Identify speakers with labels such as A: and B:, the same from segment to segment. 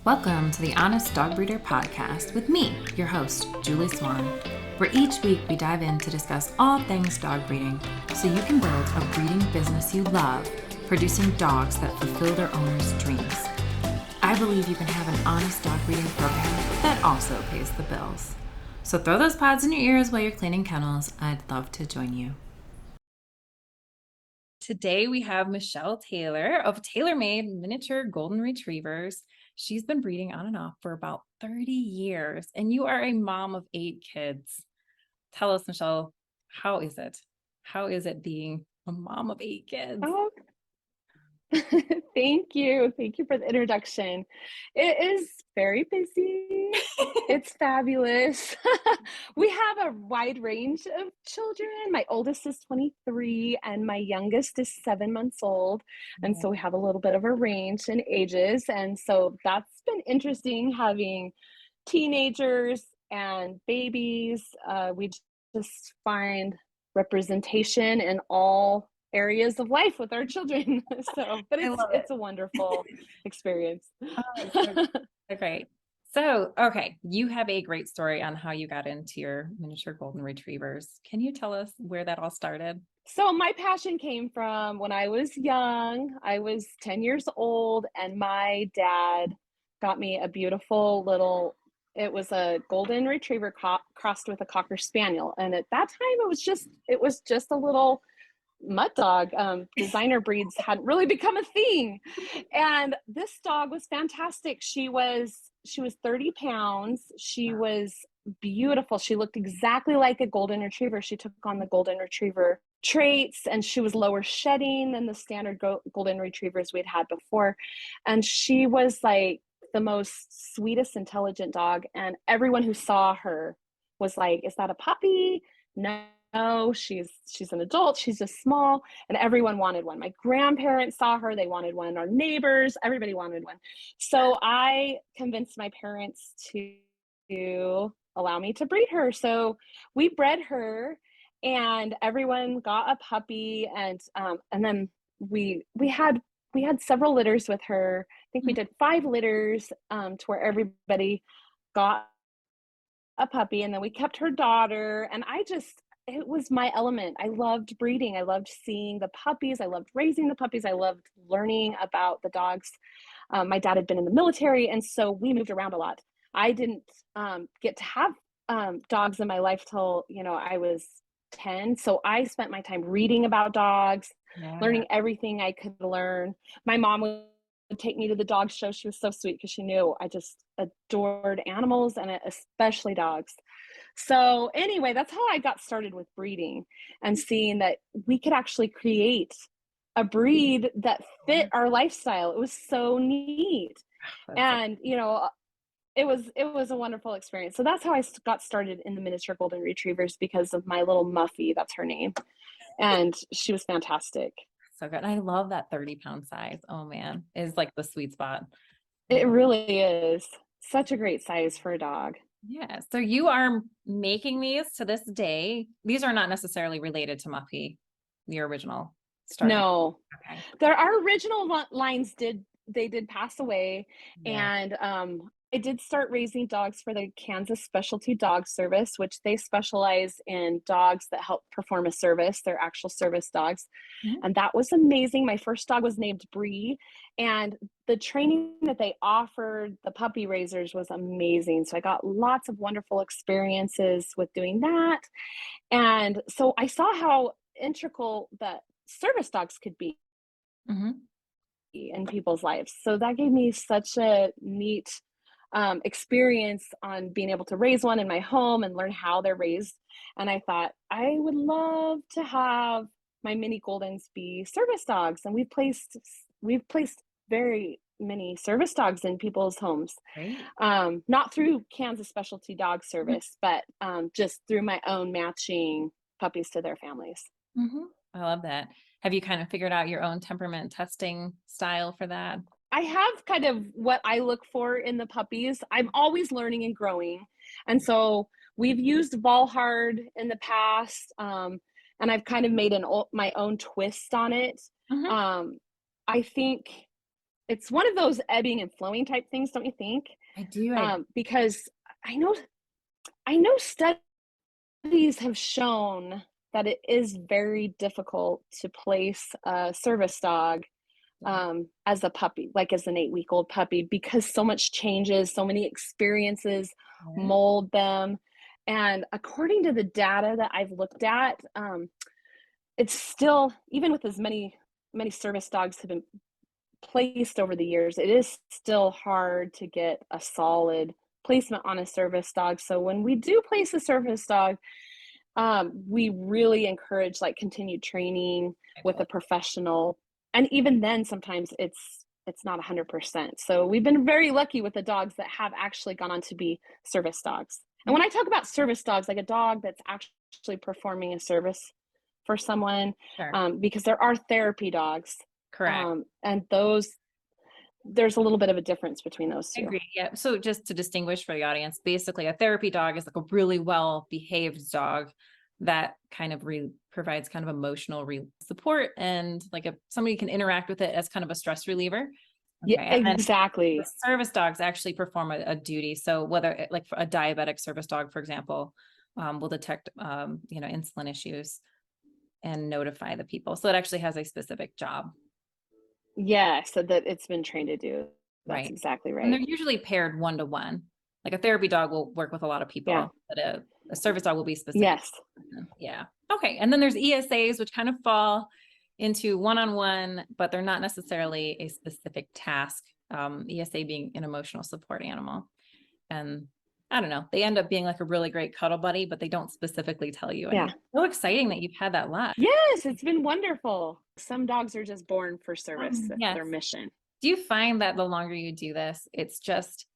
A: Welcome to the Honest Dog Breeder Podcast with me, your host, Julie Swan, where each week we dive in to discuss all things dog breeding so you can build a breeding business you love, producing dogs that fulfill their owners' dreams. I believe you can have an honest dog breeding program that also pays the bills. So throw those pods in your ears while you're cleaning kennels. I'd love to join you. Today we have Michele Taylor of Taylormade Miniature Golden Retrievers. She's been breeding on and off for about 30 years, and you are a mom of 8 kids. Tell us, Michele, how is it? How is it being a mom of 8 kids?
B: Oh, thank you. Thank you for the introduction. It is very busy. It's fabulous. We have a wide range of children. My oldest is 23 and my youngest is 7 months old. And so we have a little bit of a range in ages. And so that's been interesting having teenagers and babies. We just find representation in all areas of life with our children. But it's a wonderful experience.
A: Oh, great. So, okay, you have a great story on how you got into your miniature golden retrievers. Can you tell us where that all started?
B: So my passion came from when I was young. I was 10 years old and my dad got me a beautiful little, it was a golden retriever crossed with a cocker spaniel. And at that time it was just a little mud dog. Designer breeds hadn't really become a thing. And this dog was fantastic. She was 30 pounds. She was beautiful. She looked exactly like a golden retriever. She took on the golden retriever traits, and she was lower shedding than the standard golden retrievers we'd had before. And she was like the most sweetest, intelligent dog. And everyone who saw her was like, is that a puppy? No, she's an adult. She's just small. And everyone wanted one. My grandparents saw her. They wanted one. Our neighbors, everybody wanted one. So I convinced my parents to allow me to breed her. So we bred her, and everyone got a puppy. And then we had several litters with her. I think we did 5 litters to where everybody got a puppy, and then we kept her daughter. And it was my element. I loved breeding. I loved seeing the puppies. I loved raising the puppies. I loved learning about the dogs. My dad had been in the military, and so we moved around a lot. I didn't get to have dogs in my life till, I was 10. So I spent my time reading about dogs, learning everything I could learn. My mom would take me to the dog show. She was so sweet because she knew I just adored animals, and especially dogs. So anyway, that's how I got started with breeding, and seeing that we could actually create a breed that fit our lifestyle. It was so neat. And it was a wonderful experience. So that's how I got started in the miniature golden retrievers, because of my little Muffy. That's her name. And she was fantastic.
A: So good. I love that 30-pound size. Oh man, is like the sweet spot.
B: It really is such a great size for a dog.
A: Yeah. So you are making these to this day. These are not necessarily related to Muffy, the original start.
B: No.
A: Okay.
B: Our original lines did pass away. And I did start raising dogs for the Kansas Specialty Dog Service, which they specialize in dogs that help perform a service. They're actual service dogs. And that was amazing. My first dog was named Bree, and the training that they offered the puppy raisers was amazing. So I got lots of wonderful experiences with doing that. And so I saw how integral that service dogs could be in people's lives. So that gave me such a neat experience on being able to raise one in my home and learn how they're raised. And I thought, I would love to have my mini Goldens be service dogs. And we've placed very many service dogs in people's homes. Not through Kansas Specialty Dog Service, but just through my own matching puppies to their families.
A: I love that. Have you kind of figured out your own temperament testing style for that?
B: I have kind of what I look for in the puppies. I'm always learning and growing. And so we've used Valhard in the past, and I've kind of made my own twist on it. I think it's one of those ebbing and flowing type things, don't you think?
A: I do.
B: Because I know studies have shown that it is very difficult to place a service dog as a puppy, like as an 8-week-old puppy, because so much changes, so many experiences
A: Yeah.
B: mold them. And according to the data that I've looked at, it's still, even with as many service dogs have been placed over the years, it is still hard to get a solid placement on a service dog. So when we do place a service dog, we really encourage like continued training
A: I
B: with
A: totally.
B: a professional. And even then, sometimes it's not 100%. So we've been very lucky with the dogs that have actually gone on to be service dogs. And when I talk about service dogs, like a dog that's actually performing a service for someone,
A: Sure.
B: because there are therapy dogs,
A: Correct.
B: and those, there's a little bit of a difference between those
A: I
B: two.
A: agree. Yeah. So just to distinguish for the audience, basically a therapy dog is like a really well behaved dog that kind of provides kind of emotional support and like somebody can interact with it as kind of a stress reliever.
B: Yeah,
A: Okay. And then the
B: exactly.
A: service dogs actually perform a duty. So whether like for a diabetic service dog, for example, will detect, insulin issues and notify the people. So it actually has a specific job.
B: Yeah, so that it's been trained to do. That's
A: Right.
B: exactly
A: And they're
B: right.
A: usually paired 1-to-1. Like a therapy dog will work with a lot of
B: Yeah.
A: people, but a service dog will be specific.
B: Yes.
A: Yeah. Okay. And then there's ESAs, which kind of fall into one-on-one, but they're not necessarily a specific task. ESA being an emotional support animal. And I don't know, they end up being like a really great cuddle buddy, but they don't specifically tell you
B: Yeah.
A: anything. So exciting that you've had that luck.
B: Yes, it's been wonderful. Some dogs are just born for service. That's
A: Yes.
B: their mission.
A: Do you find that the longer you do this, it's just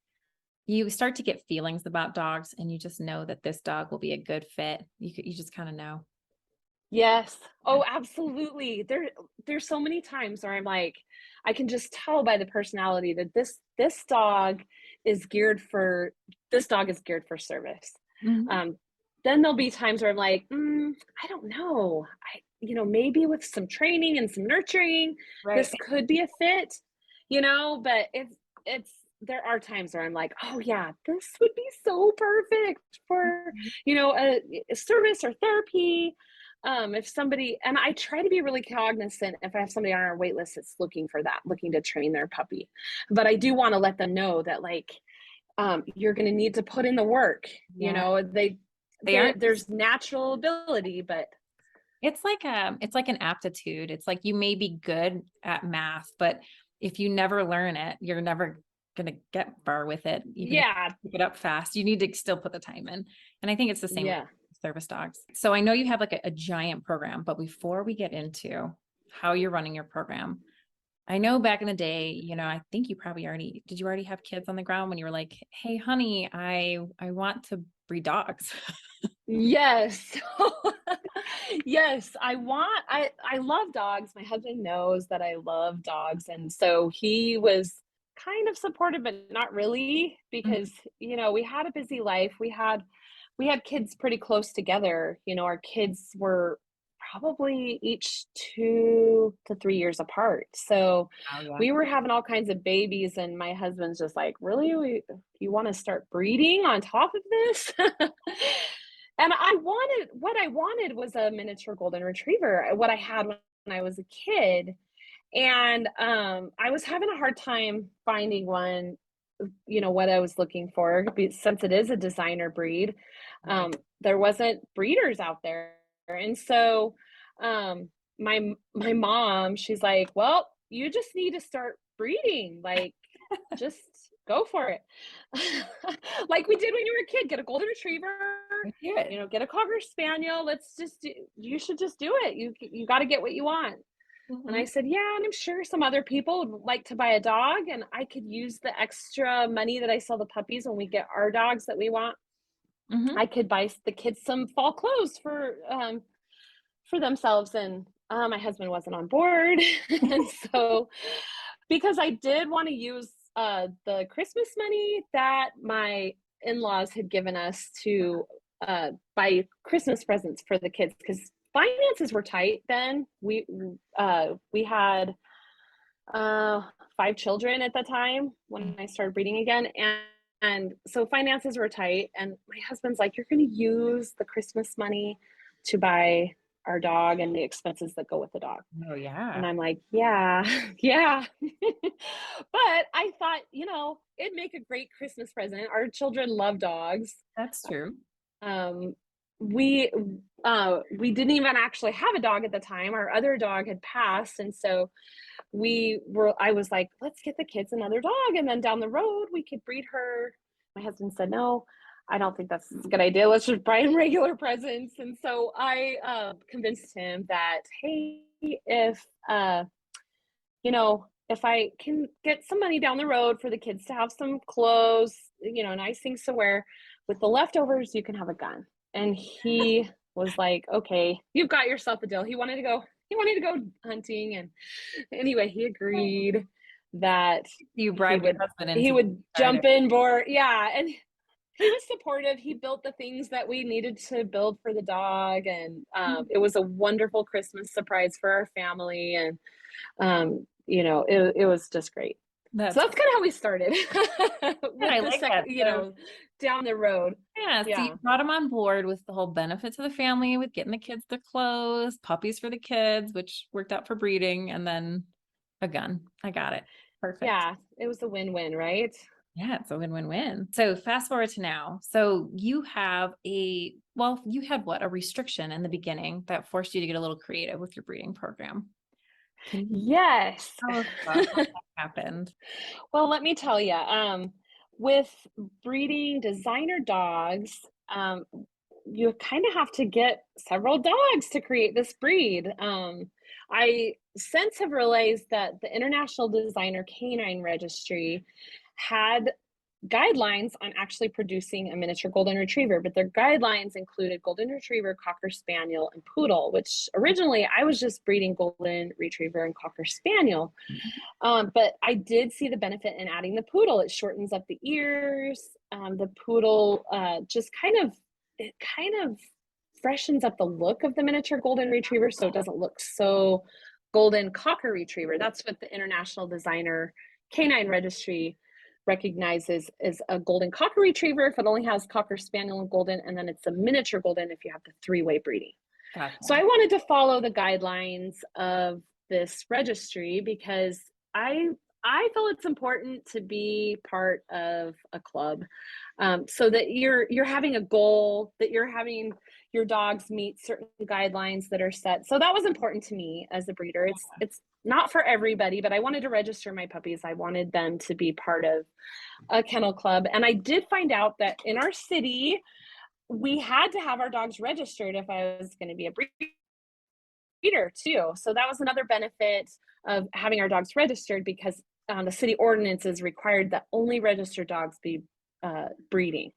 A: you start to get feelings about dogs and you just know that this dog will be a good fit. You just kind of know.
B: Yes.
A: Yeah.
B: Oh, absolutely. There's so many times where I'm like, I can just tell by the personality that this dog is geared for service.
A: Mhm.
B: Um, then there'll be times where I'm like, I don't know. Maybe with some training and some nurturing,
A: Right.
B: this could be a fit, but it's there are times where I'm like, oh yeah, this would be so perfect for, a service or therapy. If somebody, and I try to be really cognizant if I have somebody on our wait list that's looking to train their puppy. But I do want to let them know that like you're going to need to put in the work.
A: Yeah. They aren't
B: There's natural ability, but
A: it's like an aptitude. It's like you may be good at math, but if you never learn it, you're never gonna get far with it, even if
B: yeah,
A: you pick it up fast. You need to still put the time in. And I think it's the same with
B: yeah,
A: service dogs. So I know you have like a giant program, but before we get into how you're running your program, I know back in the day, I think you probably did you already have kids on the ground when you were like, hey honey, I want to breed dogs?
B: yes. Yes, I love dogs. My husband knows that I love dogs, and so he was kind of supportive, but not really, because we had a busy life. We had kids pretty close together. Our kids were probably each 2 to 3 years apart, so
A: Oh yeah.
B: we were having all kinds of babies, and my husband's just like, really, you want to start breeding on top of this? And what I wanted was a miniature golden retriever, what I had when I was a kid. And I was having a hard time finding one, what I was looking for, since it is a designer breed.
A: Right.
B: There wasn't breeders out there. And so my mom, she's like, well, you just need to start breeding. Like, just go for it. Like we did when you were a kid, get a golden retriever,
A: Let's do it.
B: get a cocker spaniel. You should just do it. You got to get what you want. And I
A: Mhm.
B: said, yeah, and I'm sure some other people would like to buy a dog, and I could use the extra money that I sell the puppies when we get our dogs that we want.
A: Mhm.
B: I could buy the kids some fall clothes for themselves. And my husband wasn't on board. And so, because I did want to use the Christmas money that my in-laws had given us to buy Christmas presents for the kids, because finances were tight then. We had 5 children at the time when I started breeding again. And so finances were tight. And my husband's like, you're going to use the Christmas money to buy our dog and the expenses that go with the dog.
A: Oh, yeah.
B: And I'm like, yeah, yeah. But I thought, it'd make a great Christmas present. Our children love dogs.
A: That's true.
B: Um, we didn't even actually have a dog at the time. Our other dog had passed. And so I was like, let's get the kids another dog. And then down the road, we could breed her. My husband said, no, I don't think that's a good idea. Let's just buy him regular presents. And so I convinced him that, hey, if I can get some money down the road for the kids to have some clothes, nice things to wear, with the leftovers, you can have a gun. And he was like, okay, you've got yourself a deal. He wanted to go hunting. And anyway, he agreed that
A: you bribed your husband into
B: he would jump in board. Yeah. And he was supportive. He built the things that we needed to build for the dog. And it was a wonderful Christmas surprise for our family. And, it was just great. So that's kind of how we started.
A: I like that.
B: Down the road.
A: Yeah. So you brought him on board with the whole benefits of the family, with getting the kids their clothes, puppies for the kids, which worked out for breeding, and then a gun. I got it. Perfect.
B: Yeah. It was a win-win, right?
A: Yeah, it's a win-win-win. So fast forward to now. So you had a restriction in the beginning that forced you to get a little creative with your breeding program.
B: Yes.
A: How that happened?
B: Well, let me tell you, with breeding designer dogs, you kind of have to get several dogs to create this breed. I since have realized that the International Designer Canine Registry had guidelines on actually producing a miniature golden retriever, but their guidelines included golden retriever, cocker spaniel, and poodle, which originally I was just breeding golden retriever and cocker spaniel. But I did see the benefit in adding the poodle. It shortens up the ears. The poodle just kind of freshens up the look of the miniature golden retriever, so it doesn't look so golden cocker retriever. That's what the International Designer Canine Registry recognizes as a golden cocker retriever if it only has cocker spaniel and golden, and then it's a miniature golden if you have the 3-way breeding. Gotcha. So I wanted to follow the guidelines of this registry because I feel it's important to be part of a club, so that you're having a goal, that you're having your dogs meet certain guidelines that are set. So that was important to me as a breeder. It's not for everybody, but I wanted to register my puppies. I wanted them to be part of a kennel club. And I did find out that in our city, we had to have our dogs registered if I was going to be a breeder too. So that was another benefit of having our dogs registered, because the city ordinances required that only registered dogs be breeding.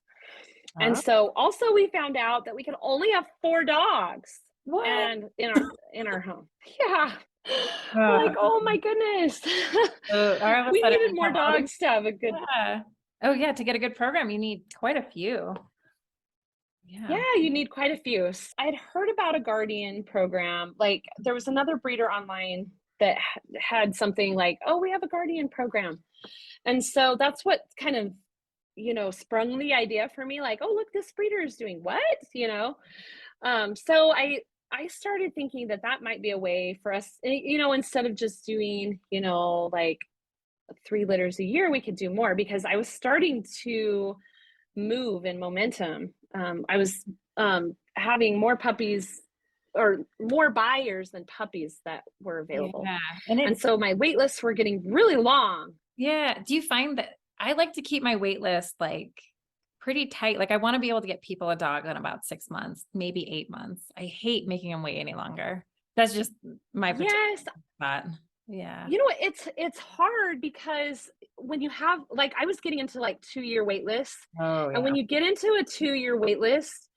B: And so also we found out that we could only have 4 dogs. What? And in our home. Yeah. Like, oh my goodness. We needed more dogs to have a good.
A: Yeah. Oh yeah, to get a good program, you need quite a few.
B: Yeah, you need quite a few. I had heard about a guardian program. Like, there was another breeder online that had something like, oh, we have a guardian program. And so that's what kind of, sprung the idea for me. Like, oh, look, this breeder is doing what, so I started thinking that might be a way for us, instead of just doing, like 3 litters a year, we could do more, because I was starting to move in momentum. I was having more puppies, or more buyers than puppies that were available. Yeah. And so my wait lists were getting really long.
A: Yeah. Do you find that I like to keep my wait list like pretty tight? Like, I want to be able to get people a dog in about 6 months, maybe 8 months. I hate making them wait any longer. That's just my particular spot. Yeah.
B: It's hard, because when you have, like, I was getting into like 2-year wait lists. Oh, yeah. And when you get into a 2-year wait list,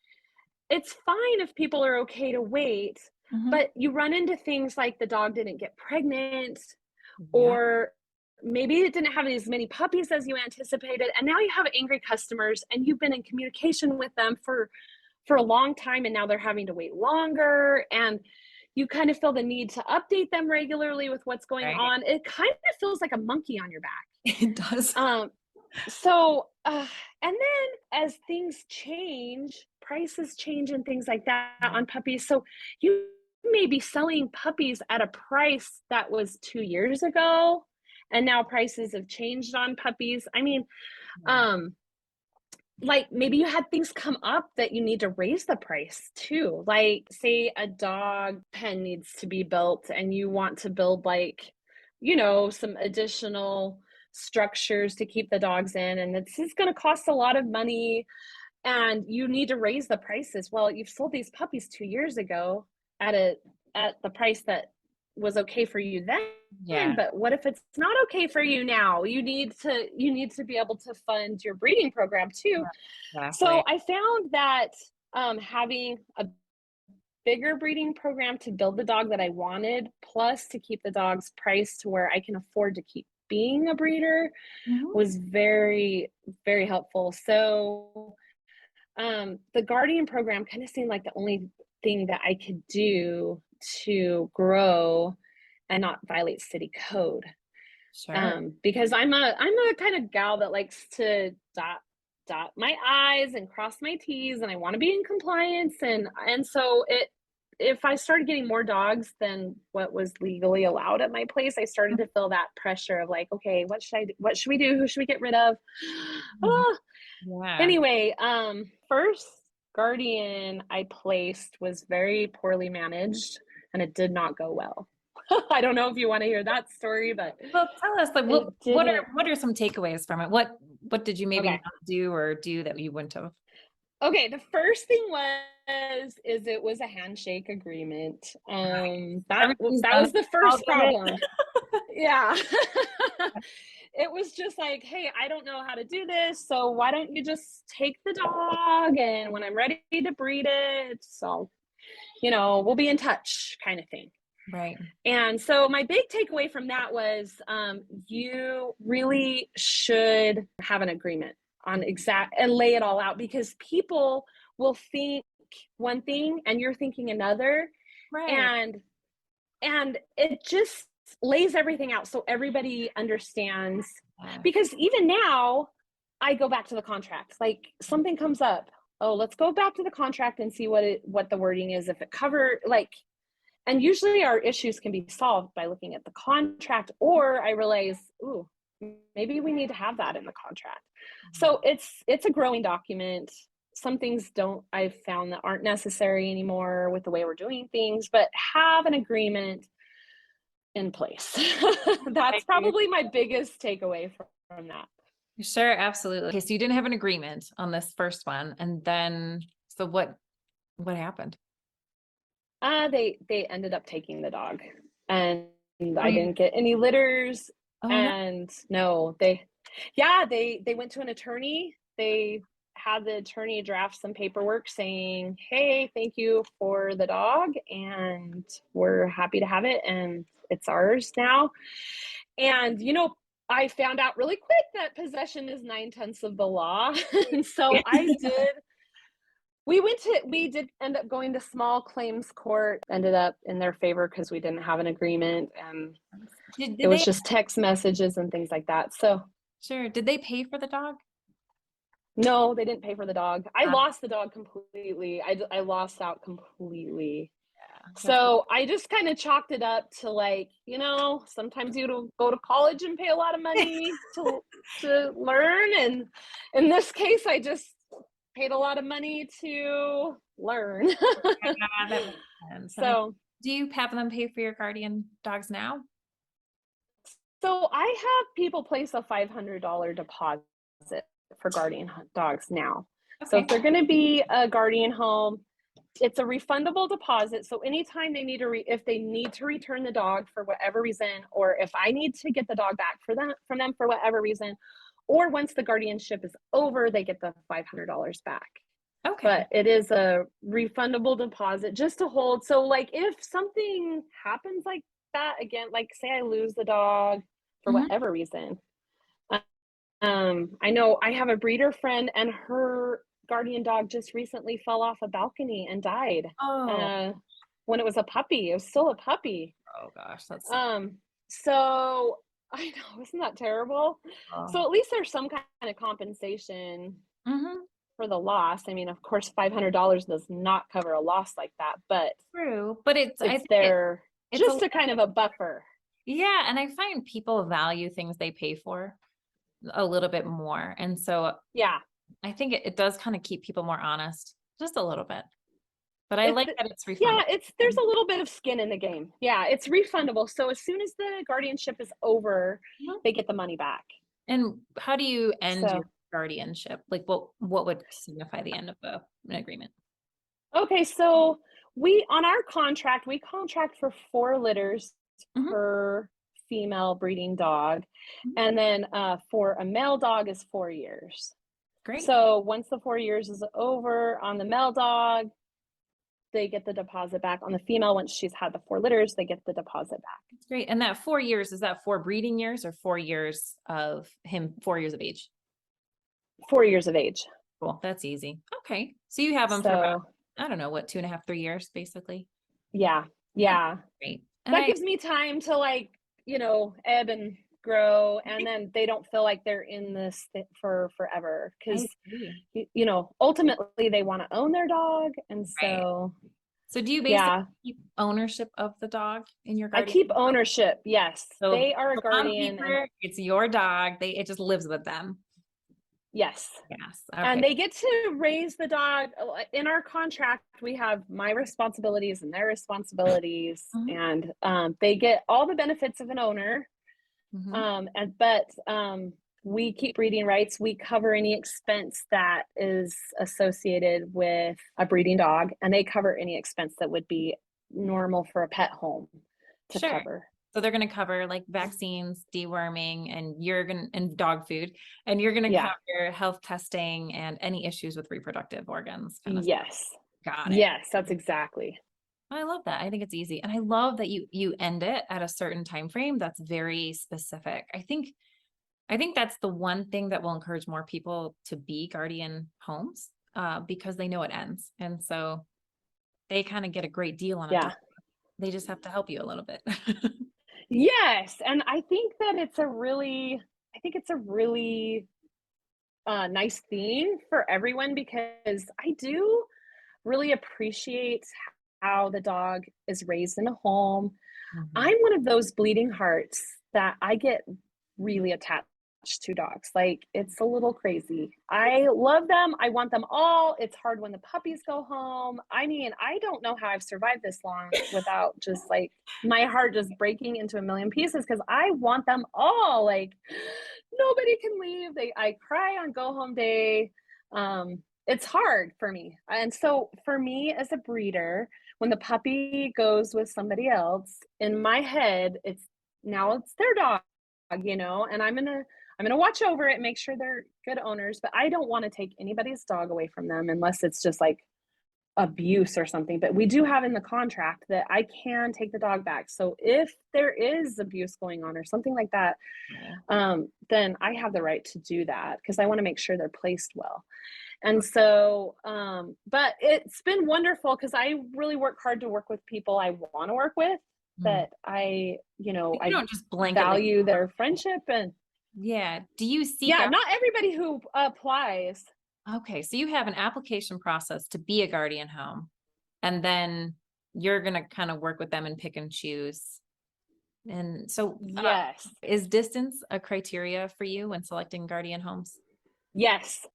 B: it's fine if people are okay to wait, but you run into things like the dog didn't get pregnant, or maybe it didn't have as many puppies as you anticipated. And now you have angry customers, and you've been in communication with them for a long time, and now they're having to wait longer. And you kind of feel the need to update them regularly with what's going
A: Right.
B: on. It kind of feels like a monkey on your back.
A: It does.
B: And then as things change, prices change and things like that on puppies. So you may be selling puppies at a price that was 2 years ago, and now prices have changed on puppies. I mean, like maybe you had things come up that you need to raise the price too. Like say a dog pen needs to be built and you want to build like, some additional structures to keep the dogs in, and this is going to cost a lot of money and you need to raise the prices. Well, you've sold these puppies 2 years ago at the price that was okay for you then,
A: Yeah.
B: but what if it's not okay for you now? You need to be able to fund your breeding program too.
A: Exactly.
B: So I found that having a bigger breeding program to build the dog that I wanted, plus to keep the dog's price to where I can afford to keep being a breeder,
A: Mhm.
B: was very, very helpful. So the Guardian program kind of seemed like the only thing that I could do to grow and not violate city code.
A: Sure.
B: Because I'm a kind of gal that likes to dot my I's and cross my T's, and I want to be in compliance. And so if I started getting more dogs than what was legally allowed at my place, I started to feel that pressure of like, okay, what should we do? Who should we get rid of?
A: Mhm.
B: Ah.
A: Yeah.
B: Anyway, first Guardian I placed was very poorly managed and it did not go well. I don't know if you want to hear that story, but
A: Well, tell us like
B: it didn't.
A: what are some takeaways from it? What did you maybe
B: Okay.
A: not do or do that you wouldn't have?
B: Okay, the first thing is it was a handshake agreement.
A: Everybody's
B: That
A: done
B: was
A: it.
B: the
A: I'll
B: first
A: get it.
B: problem. Yeah. It was just like, hey, I don't know how to do this, so why don't you just take the dog, and when I'm ready to breed it, so we'll be in touch, kind of thing.
A: Right.
B: And so my big takeaway from that was you really should have an agreement on exact and lay it all out, because people will think one thing and you're thinking another,
A: Right.
B: and it just lays everything out so everybody understands.
A: Yeah.
B: Because even now I go back to the contract, like something comes up, oh, let's go back to the contract and see what the wording is, if it cover like. And usually our issues can be solved by looking at the contract, or I realize, ooh, maybe we need to have that in the contract. So it's a growing document. Some things I've found that aren't necessary anymore with the way we're doing things, but have an agreement in place.
A: I
B: That's
A: agree.
B: probably my biggest takeaway from that.
A: Sure, absolutely. Okay, so you didn't have an agreement on this first one, and then so what happened?
B: They ended up taking the dog, and
A: What
B: I
A: do you?
B: didn't get any litters.
A: Oh no.
B: And no, they went to an attorney. They had the attorney draft some paperwork saying, hey, thank you for the dog and we're happy to have it and it's ours now. And I found out really quick that possession is 9/10 of the law. And so we did end up going to small claims court, ended up in their favor because we didn't have an agreement, and
A: Did,
B: it
A: did
B: was
A: they
B: just text messages and things like that. So
A: sure? Did they pay for the dog?
B: no, they didn't pay for the dog. I
A: Uh,
B: lost the dog completely. I lost out completely.
A: yeah, that's
B: So I just kind of chalked it up to like, sometimes you go to college and pay a lot of money to learn. And in this case, I just paid a lot of money to learn.
A: yeah, that makes sense. That makes.
B: So
A: Do you have them pay for your guardian dogs now?
B: So I have people place a $500 deposit for guardian dogs now. So if
A: Okay.
B: they're going to be a guardian home, it's a refundable deposit. So anytime they need if they need to return the dog for whatever reason, or if I need to get the dog back from them for whatever reason, or once the guardianship is over, they get the $500 back.
A: Okay.
B: But it is a refundable deposit just to hold. So like if something happens like that again, like say I lose the dog for
A: Mhm.
B: whatever reason, I know I have a breeder friend and her guardian dog just recently fell off a balcony and died.
A: Oh,
B: uh when it was a puppy. It was still a puppy.
A: Oh gosh, that's
B: So I know, isn't that terrible?
A: oh.
B: So at least there's some kind of compensation
A: Mhm.
B: for the loss. I mean, of course, $500 does not cover a loss like that, but
A: True, but I
B: it's
A: think
B: there
A: it's a
B: just a kind of a buffer.
A: yeah, and I find people value things they pay for a little bit more. And so
B: Yeah.
A: I think it does kind of keep people more honest, just a little bit. But I
B: It
A: like that it's
B: yeah,
A: refundable.
B: it's there's a little bit of skin in the game. Yeah, it's refundable. So as soon as the guardianship is over,
A: Mhm.
B: they get the money back.
A: And how do you end your
B: So,
A: guardianship? Like what would signify the end of an agreement?
B: okay, so we on our contract, we contract for 4 litters
A: Mhm.
B: per female breeding dog,
A: Mhm.
B: and then, for a male dog is 4 years.
A: Great.
B: So once the 4 years is over on the male dog, they get the deposit back. On the female, once she's had the 4 litters, they get the deposit back.
A: That's great. And that 4 years, is that 4 breeding years or 4 years of him, 4 years of age?
B: 4 years of age.
A: Cool. That's easy. Okay. So you have them for about,
B: So,
A: I don't know, what, 2.5, 3 years, basically.
B: yeah,
A: That's
B: yeah.
A: great. And
B: That gives me time to, like, ebb and grow, and then they don't feel like they're in this for forever.
A: I
B: Because
A: agree.
B: ultimately, they wanna own their dog, and
A: Right.
B: so,
A: So do you basically
B: yeah.
A: keep ownership of the dog in your
B: I
A: guardian?
B: keep ownership, yes.
A: So
B: They are a
A: on
B: guardian, and
A: paper, it's your dog. It just lives with them.
B: yes.
A: Yes.
B: And
A: Okay.
B: they get to raise the dog. In our contract, we have my responsibilities and their responsibilities,
A: Mhm.
B: and they get all the benefits of an owner.
A: Mhm.
B: We keep breeding rights. We cover any expense that is associated with a breeding dog, and they cover any expense that would be normal for a pet home to
A: Sure.
B: cover.
A: So they're going to cover like vaccines, deworming, and dog food, and you're going to
B: Yeah.
A: cover health testing and any issues with reproductive organs, kind of stuff.
B: Yes.
A: Got it.
B: Yes, that's exactly.
A: I love that. I think it's easy, and I love that you end it at a certain time frame that's very specific. I think that's the one thing that will encourage more people to be guardian homes, because they know it ends, and so they kind of get a great deal on a
B: Yeah.
A: dog. They just have to help you a little bit.
B: Yes, and I think it's a really nice thing for everyone, because I do really appreciate how the dog is raised in a home.
A: Mhm.
B: I'm one of those bleeding hearts that I get really attached to dogs. Like, it's a little crazy. I love them. I want them all. It's hard when the puppies go home. I mean, I don't know how I've survived this long without just like my heart just breaking into a million pieces, because I want them all. Like, nobody can leave. I cry on go home day. It's hard for me. And so for me as a breeder, when the puppy goes with somebody else, in my head, it's their dog, and I'm gonna watch over it, make sure they're good owners, but I don't want to take anybody's dog away from them unless it's just like abuse or something. But we do have in the contract that I can take the dog back. So if there is abuse going on or something like that,
A: Oh,
B: then I have the right to do that, because I want to make sure they're placed well. And so, but it's been wonderful, because I really work hard to work with people I want to work with,
A: mm.
B: that
A: You
B: I
A: don't just blanketly.
B: value their friendship. And
A: Yeah. Do you seek
B: yeah,
A: out?
B: not everybody who applies.
A: Okay, so you have an application process to be a guardian home, and then you're gonna kind of work with them and pick and choose. And so,
B: Yes.
A: is distance a criteria for you when selecting guardian homes?
B: Yes,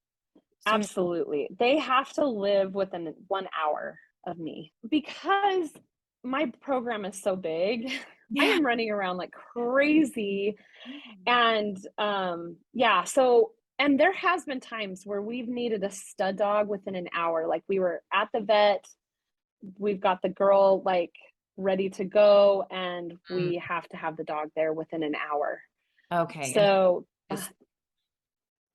A: So,
B: absolutely. They have to live within 1 hour of me, because my program is so big. I
A: yeah.
B: am running around like crazy. And yeah, so, and there has been times where we've needed a stud dog within an hour. Like, we were at the vet, we've got the girl like ready to go, and
A: Mm,
B: we have to have the dog there within an hour.
A: okay, and
B: So
A: just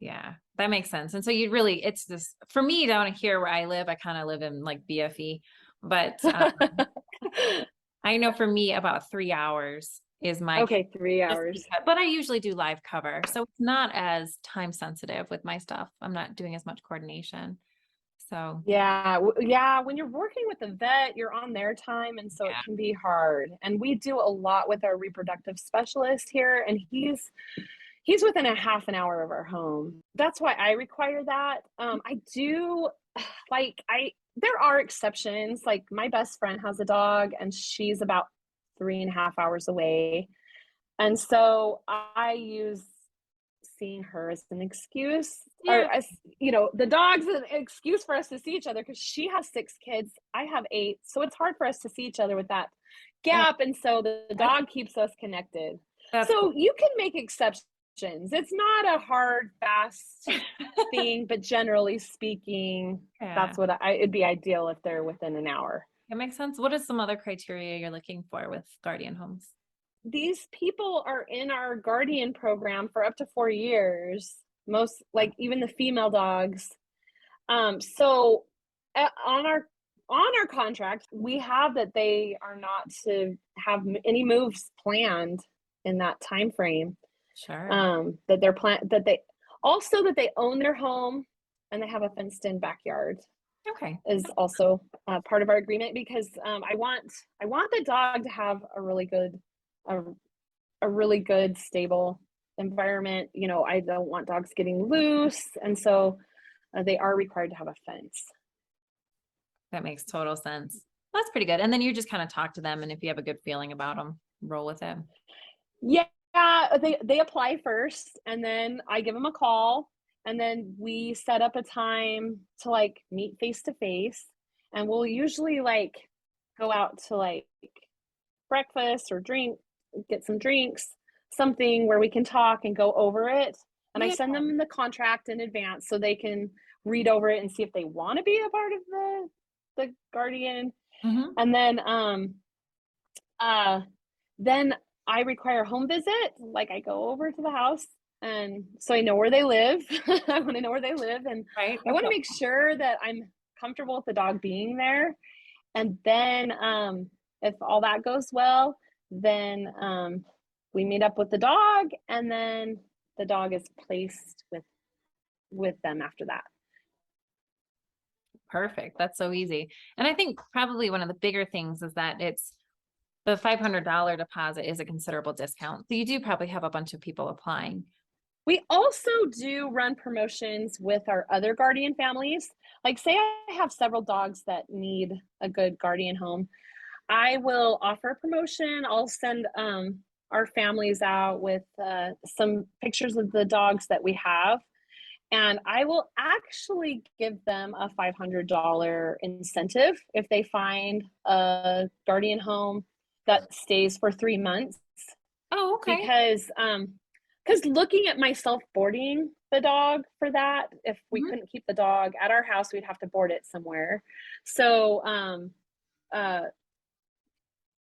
A: yeah, that makes sense. And so you really, it's just for me down here where I live, I kind of live in like BFE, but I know for me about 3 hours is my cap,
B: okay, three
A: just
B: hours.
A: because, but I usually do live cover, so it's not as time sensitive with my stuff. I'm not doing as much coordination. So
B: yeah, when you're working with a vet, you're on their time, and so it
A: yeah.
B: can be hard. And we do a lot with our reproductive specialist here, and he's within a half an hour of our home. That's why I require that. I do I there are exceptions. Like my best friend has a dog and she's about 3.5 hours away. And so I use seeing her as an excuse,
A: Yeah.
B: or as the dog's an excuse for us to see each other, because she has 6 kids, I have 8, so it's hard for us to see each other with that
A: Oh,
B: gap, and so the
A: that's,
B: dog keeps us connected.
A: that's
B: So
A: cool.
B: you can make exceptions. It's not a hard fast thing, but generally speaking,
A: Yeah.
B: that's what it'd be ideal if they're within an hour.
A: It makes sense. What is some other criteria you're looking for with guardian homes?
B: These people are in our guardian program for up to 4 years. Most, like, even the female dogs. So on our contract, we have that they are not to have any moves planned in that time frame.
A: Sure.
B: That they're that they also that they own their home and they have a fenced in backyard
A: Okay.
B: is also part of our agreement, because I want the dog to have a, a really good stable environment. I don't want dogs getting loose, and so they are required to have a fence.
A: That makes total sense. That's pretty good. And then you just kind of talk to them, and if you have a good feeling about them, roll with it.
B: Yeah, they apply first, and then I give them a call, and then we set up a time to like meet face to face, and we'll usually like go out to like breakfast or get some drinks, something where we can talk and go over it. And I
A: Yeah.
B: send them the contract in advance so they can read over it and see if they want to be a part of the guardian.
A: Mm-hmm.
B: And then I require a home visit. Like I go over to the house, and so I know where they live. I want to know where they live, and
A: Right.
B: I want to
A: Okay.
B: make sure that I'm comfortable with the dog being there. And then if all that goes well, then we meet up with the dog, and then the dog is placed with them after that.
A: Perfect. That's so easy. And I think probably one of the bigger things is that it's the $500 deposit is a considerable discount. So you do probably have a bunch of people applying.
B: We also do run promotions with our other guardian families. Like, say I have several dogs that need a good guardian home, I will offer a promotion. I'll send our families out with some pictures of the dogs that we have, and I will actually give them a $500 incentive if they find a guardian home that stays for 3 months.
A: Oh, okay.
B: Because looking at myself boarding the dog for that, if we
A: Mhm.
B: couldn't keep the dog at our house, we'd have to board it somewhere. So uh,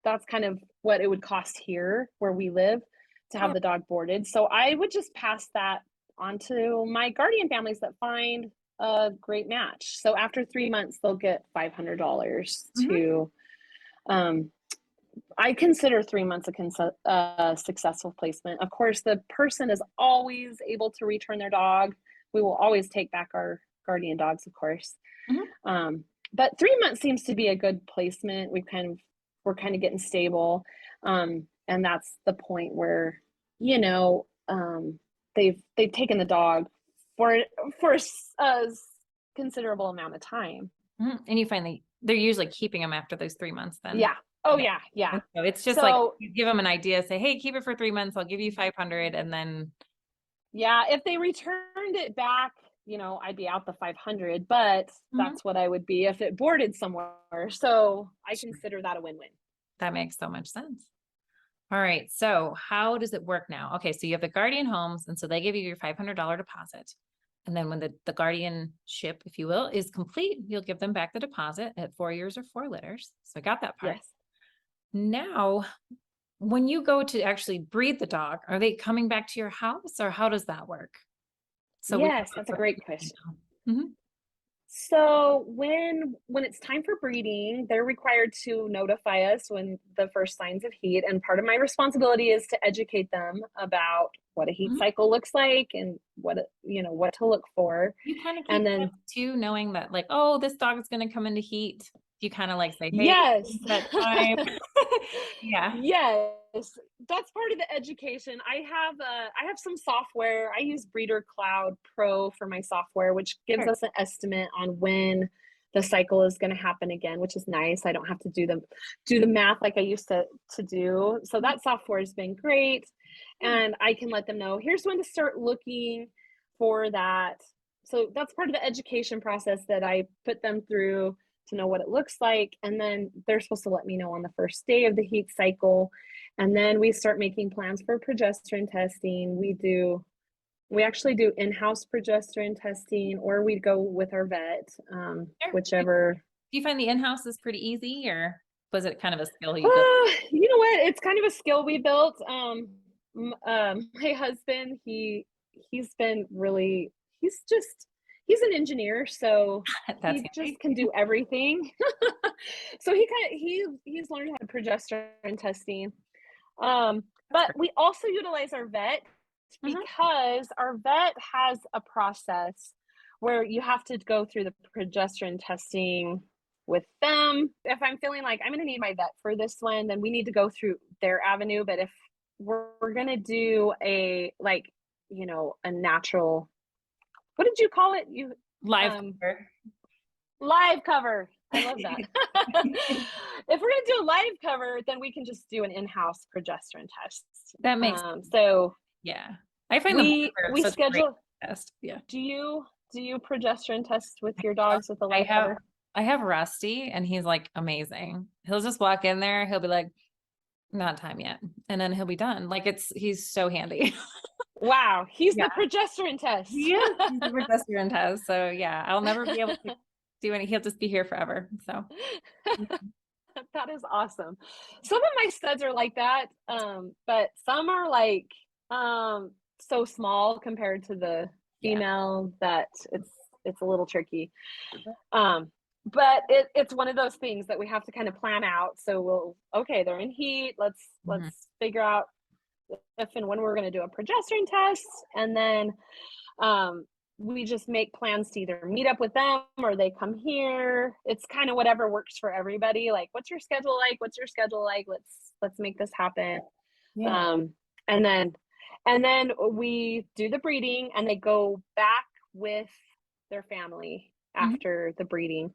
B: that's kind of what it would cost here where we live to have
A: Yeah.
B: the dog boarded. So I would just pass that on to my guardian families that find a great match. So after 3 months, they'll get $500
A: Mhm.
B: to. I consider 3 months a successful placement. Of course, the person is always able to return their dog. We will always take back our guardian dogs, of course.
A: Mhm.
B: But 3 months seems to be a good placement. We're kind of getting stable, and that's the point where they've taken the dog for a considerable amount of time.
A: Mhm. And you find they're usually keeping them after those 3 months then.
B: Yeah. Oh
A: Yeah.
B: yeah, yeah.
A: And so it's just like
B: So
A: you give them an idea, say, hey, keep it for 3 months. I'll give you 500. And then,
B: yeah, if they returned it back, I'd be out the 500, but
A: Mhm.
B: that's what I would be if it boarded somewhere. So I
A: Sure.
B: consider that a win-win.
A: That makes so much sense. All right. So how does it work now? Okay. So you have the guardian homes, and so they give you your $500 deposit. And then when the guardianship, if you will, is complete, you'll give them back the deposit at 4 years or 4 litters. So I got that part.
B: Yes.
A: Now, when you go to actually breed the dog, are they coming back to your house, or how does that work? So we
B: Yes, that's a great question.
A: Mhm.
B: So when it's time for breeding, they're required to notify us when the first signs of heat. And part of my responsibility is to educate them about what a heat
A: Mhm.
B: cycle looks like and what to look for.
A: You kind of keep
B: And
A: up
B: then
A: too, knowing that like, oh, this dog is going to come into heat. You kind of like say, hey,
B: yes.
A: it's that time. Yeah.
B: Yes, that's part of the education. I have some software. I use Breeder Cloud Pro for my software, which gives
A: Sure.
B: us an estimate on when the cycle is going to happen again, which is nice. I don't have to do the math like I used to do. So that software has been great,
A: Yeah.
B: and I can let them know here's when to start looking for that. So that's part of the education process that I put them through to know what it looks like. And then they're supposed to let me know on the first day of the heat cycle. And then we start making plans for progesterone testing. We actually do in-house progesterone testing, or we go with our vet,
A: Sure.
B: whichever.
A: Do you find the in-house is pretty easy, or was it kind of a skill you built?
B: You know what? It's kind of a skill we built. My husband, he's been really, he's an engineer, so
A: That's
B: he
A: handy.
B: just can do everything. So he's learned how to progesterone testing.
A: That's
B: But
A: great.
B: we also utilize our vet
A: Mhm.
B: because our vet has a process where you have to go through the progesterone testing with them. If I'm feeling like I'm going to need my vet for this one, then we need to go through their avenue. But if we're going to do a natural, what did you call it?
A: Live
B: Um,
A: cover.
B: Live cover. I love that. If we're going to do a live cover, then we can just do an in-house progesterone test.
A: That makes
B: So
A: Yeah. I find the blood work
B: we
A: such a great
B: schedule.
A: test. Yeah.
B: Do you progesterone test with your dogs with a
A: I
B: live
A: have
B: cover?
A: I have Rusty and he's like amazing. He'll just walk in there, he'll be like, not time yet. And then he'll be done. Like he's so handy.
B: Wow, he's
A: Yeah.
B: the progesterone
A: He
B: test.
A: is. He's a progesterone test. So yeah, I'll never be able to do any. He'll just be here forever. So
B: That is awesome. Some of my studs are like that, but some are like so small compared to the
A: yeah.
B: female that it's a little tricky. Um, but it's one of those things that we have to kind of plan out. So okay, they're in heat.
A: Mhm.
B: Let's figure out if and when we're going to do a progesterone test, and then um, we just make plans to either meet up with them or they come here. It's kind of whatever works for everybody. Like, what's your schedule like? What's your schedule like? Let's make this happen.
A: Yeah.
B: Um, and then and then we do the breeding, and they go back with their family
A: Mhm.
B: after the breeding.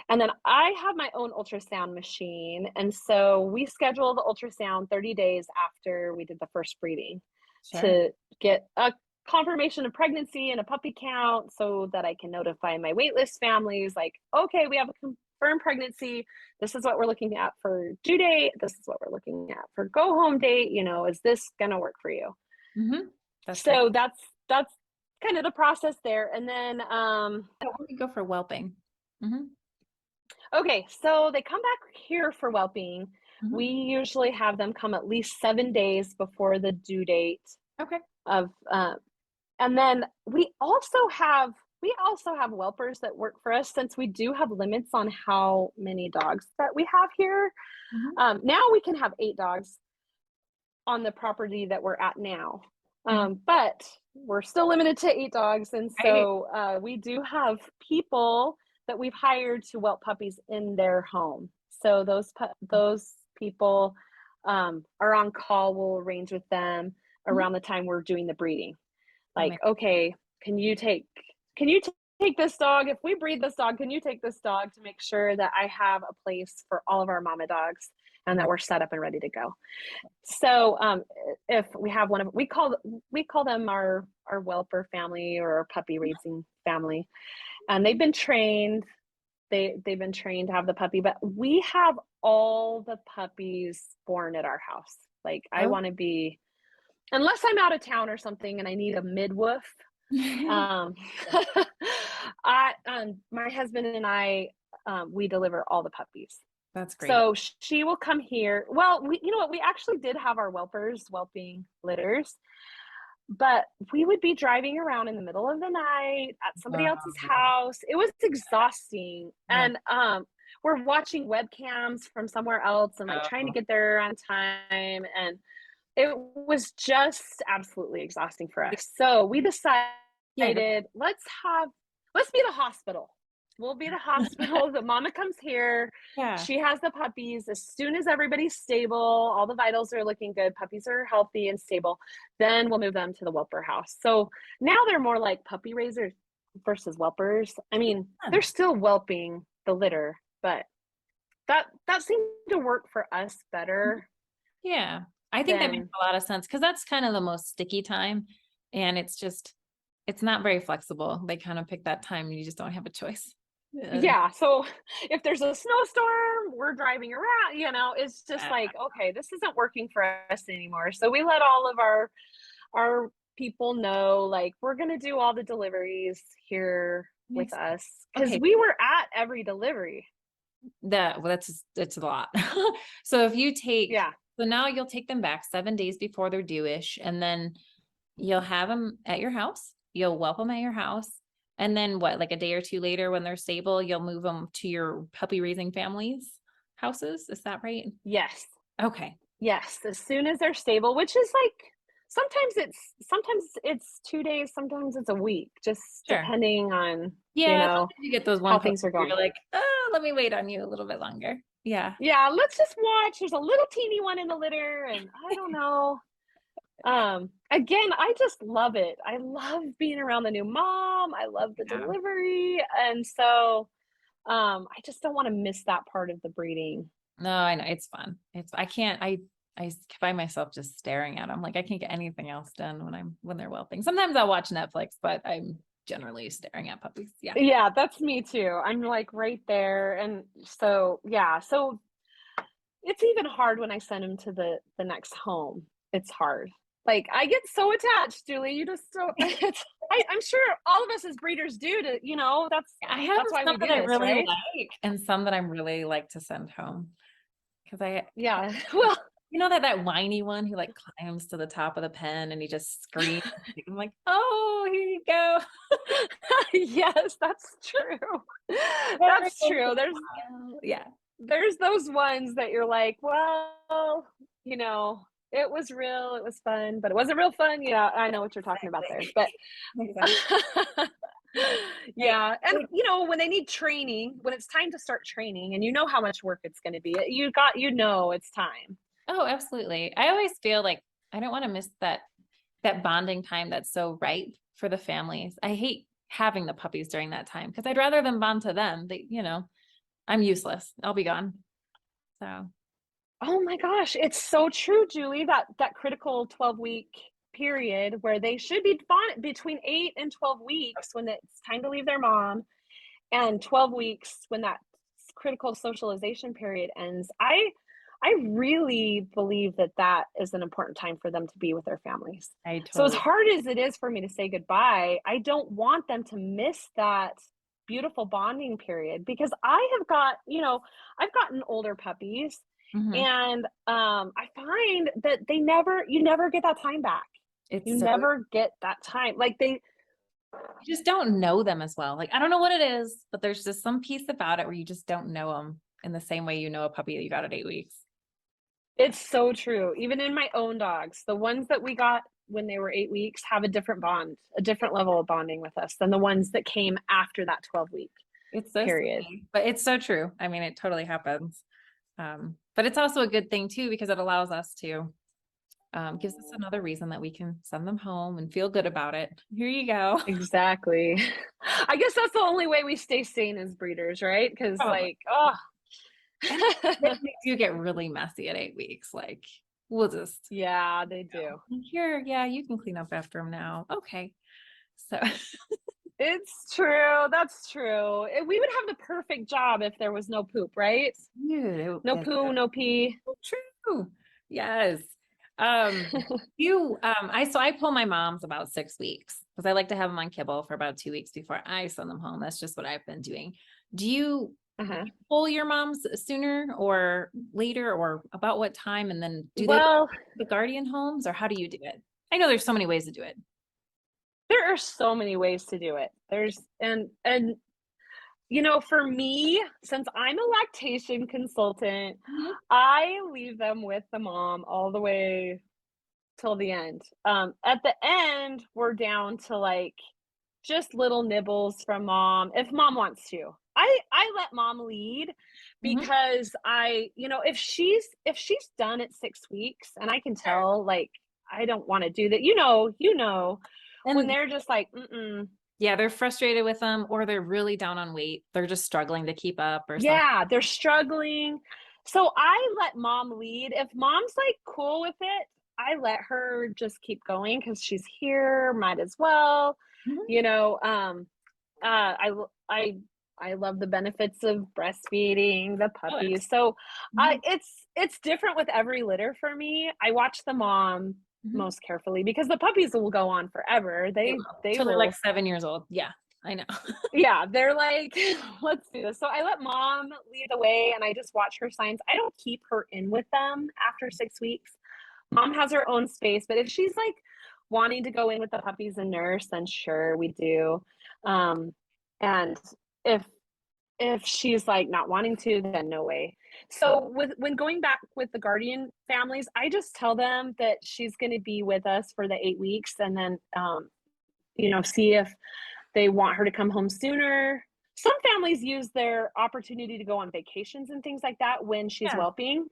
B: And then I have my own ultrasound machine. And so we schedule the ultrasound 30 days after we did the first breeding
A: Sure.
B: to get a confirmation of pregnancy and a puppy count so that I can notify my waitlist families like, okay, we have a confirmed pregnancy. This is what we're looking at for due date. This is what we're looking at for go home date. Is this going to work for you?
A: Hmm. That's great.
B: So that's kind of the process there. And then
A: So where do you go for whelping? Hmm.
B: okay, so they come back here for whelping.
A: Hmm.
B: We usually have them come at least 7 days before the due date
A: Okay.
B: of, and then we also have whelpers that work for us since we do have limits on how many dogs that we have here.
A: Hmm.
B: Now we can have 8 dogs on the property that we're at now,
A: Hmm.
B: but we're still limited to 8 dogs, and
A: Right.
B: so we do have people that we've hired to whelp puppies in their home. So those people are on call. We'll arrange with them
A: Mhm.
B: around the time we're doing the breeding.
A: That
B: Like,
A: makes
B: okay, can you take this dog? If we breed this dog, can you take this dog to make sure that I have a place for all of our mama dogs and that
A: right.
B: we're set up and ready to go? So if we have one of we call them our whelper family or our puppy raising family, and they've been trained to have the puppy, but we have all the puppies born at our house. Like, I
A: Oh.
B: want to be, unless I'm out of town or something and I need a midwoof. Um, my husband and I, we deliver all the puppies.
A: That's great.
B: So she will come here. Well, you know what? We actually did have our whelpers whelping litters, but we would be driving around in the middle of the night at somebody else's
A: Wow.
B: house. It was exhausting.
A: Oh,
B: And we're watching webcams from somewhere else and like trying to
A: oh.
B: get there on time. And it was just absolutely exhausting for us. So we
A: Yeah.
B: decided, let's be the hospital. We'll be the hospital. The mama comes here.
A: Yeah.
B: She has the puppies. As soon as everybody's stable, all the vitals are looking good, puppies are healthy and stable, then we'll move them to the whelper house. So now they're more like puppy raisers versus whelpers. I mean, they're still whelping the litter, but that seemed to work for us better
A: Yeah. I think that makes
B: than
A: a lot of sense because that's kind of the most sticky time. And it's not very flexible. They kind of pick that time and you just don't have a choice.
B: yeah. So if there's a snowstorm, we're driving around, it's just
A: Yeah.
B: like, okay, this isn't working for us anymore. So we let all of our people know, like, we're gonna do all the deliveries here with
A: Makes
B: us because
A: okay.
B: we were at every delivery.
A: That's a lot. So if you take,
B: Yeah.
A: so now you'll take them back 7 days before they're due-ish, and then you'll have them at your house. You'll whelp them at your house. And then what, like a day or two later when they're stable, you'll move them to your puppy raising families houses. Is that right?
B: Yes.
A: Okay.
B: Yes. As soon as they're stable, which is like sometimes it's 2 days, sometimes it's a week, just
A: Sure.
B: depending on,
A: Yeah. Sometimes you get those one
B: how
A: puppies
B: things are
A: where
B: going.
A: you're like, oh, let me wait on you a little bit longer. Yeah.
B: Yeah, let's just watch. There's a little teeny one in the litter, and I don't know. Again, I just love it. I love being around the new mom. I love the
A: Yeah.
B: delivery. And so I just don't want to miss that part of the breeding.
A: No, I know it's fun. I can't, I find myself just staring at them. Like I can't get anything else done when they're whelping. Sometimes I'll watch Netflix, but I'm generally staring at puppies. Yeah.
B: Yeah, that's me too. I'm like right there. And so yeah, so it's even hard when I send him to the next home. It's hard. Like I get so attached, Julie. You just don't I'm sure all of us as breeders do to, that's
A: I have
B: that's why
A: some
B: we
A: that
B: do
A: I
B: this,
A: really
B: right?
A: like and some that I'm really like to send home. Cause
B: Yeah. Well,
A: that whiny one who like climbs to the top of the pen and he just screams. I'm like, oh, here you go.
B: yes, that's true.
A: Every
B: That's
A: once in
B: true.
A: a while. Yeah.
B: There's those ones that you're like, well, you know, it was real, it was fun, but it wasn't real fun. Yeah, I know what you're talking about there.
A: Exactly.
B: But
A: Exactly. Hey,
B: yeah, and when they need training, when it's time to start training and you know how much work it's going to be, it's time.
A: oh, absolutely. I always feel like I don't want to miss that bonding time that's so ripe for the families. I hate having the puppies during that time because I'd rather them bond to them. I'm useless. I'll be gone. So
B: Oh my gosh, it's so true, Julie, that critical 12-week period where they should be bonded between 8 and 12 weeks when it's time to leave their mom, and 12 weeks when that critical socialization period ends. I really believe that is an important time for them to be with their families.
A: I
B: So as
A: totally,
B: hard as it is for me to say goodbye, I don't want them to miss that beautiful bonding period because I've gotten older puppies,
A: mhm.
B: and I find that you never get that time back.
A: It's
B: You
A: so,
B: never get that time. Like
A: you just don't know them as well. Like, I don't know what it is, but there's just some piece about it where you just don't know them in the same way you know a puppy that you got at 8 weeks.
B: It's so true. Even in my own dogs, the ones that we got when they were 8 weeks have a different bond, a different level of bonding with us than the ones that came after that 12-week
A: It's so
B: period.
A: silly, but it's so true. I mean, it totally happens. But it's also a good thing too, because it allows us to, gives us another reason that we can send them home and feel good about it. Here you go.
B: Exactly. I guess that's the only way we stay sane as breeders, right? Because,
A: Probably.
B: like, oh,
A: And they do get really messy at 8 weeks. Like, we'll just,
B: yeah, they do.
A: here, yeah, you can clean up after them now. Okay. So,
B: It's true. That's true. We would have the perfect job if there was no poop, right?
A: dude,
B: No
A: that's
B: poo, no pee.
A: so true. Yes. Um, I pull my moms about 6 weeks because I like to have them on kibble for about 2 weeks before I send them home. That's just what I've been doing. Do you
B: Uh-huh.
A: pull your moms sooner or later or about what time? And then do they go
B: Well,
A: to the guardian homes or how do you do it? I know there's so many ways to do it.
B: There are so many ways to do it. And you know, for me, since I'm a lactation consultant,
A: Mhm.
B: I leave them with the mom all the way till the end. At the end, we're down to like just little nibbles from mom if mom wants to. I let mom lead
A: Mhm.
B: because you know, if she's done at 6 weeks and I can
A: Sure.
B: tell like I don't want to do that, you know, when
A: And
B: they're just like, mm-mm.
A: yeah, they're frustrated with them or they're really down on weight. They're just struggling to keep up or something.
B: Yeah, they're struggling. So I let mom lead. If mom's like cool with it, I let her just keep going because she's here, might as well.
A: Mhm.
B: You know, I I love the benefits of breastfeeding the
A: Oh, it's
B: puppies. So
A: mhm.
B: it's different with every litter for me. I watch the mom
A: Mhm.
B: most carefully because the puppies will go on forever.
A: They will
B: They
A: till they're like
B: will
A: 7 years old. Yeah, I know.
B: yeah, they're like, let's do this. So I let mom lead the way and I just watch her signs. I don't keep her in with them after 6 weeks. Mom has her own space, but if she's like wanting to go in with the puppies and nurse, then sure we do. Um, and if if she's like not wanting to, then no way. So with when going back with the guardian families, I just tell them that she's going to be with us for the 8 weeks, and then you know, see if they want her to come home sooner. Some families use their opportunity to go on vacations and things like that when she's
A: Yeah.
B: whelping.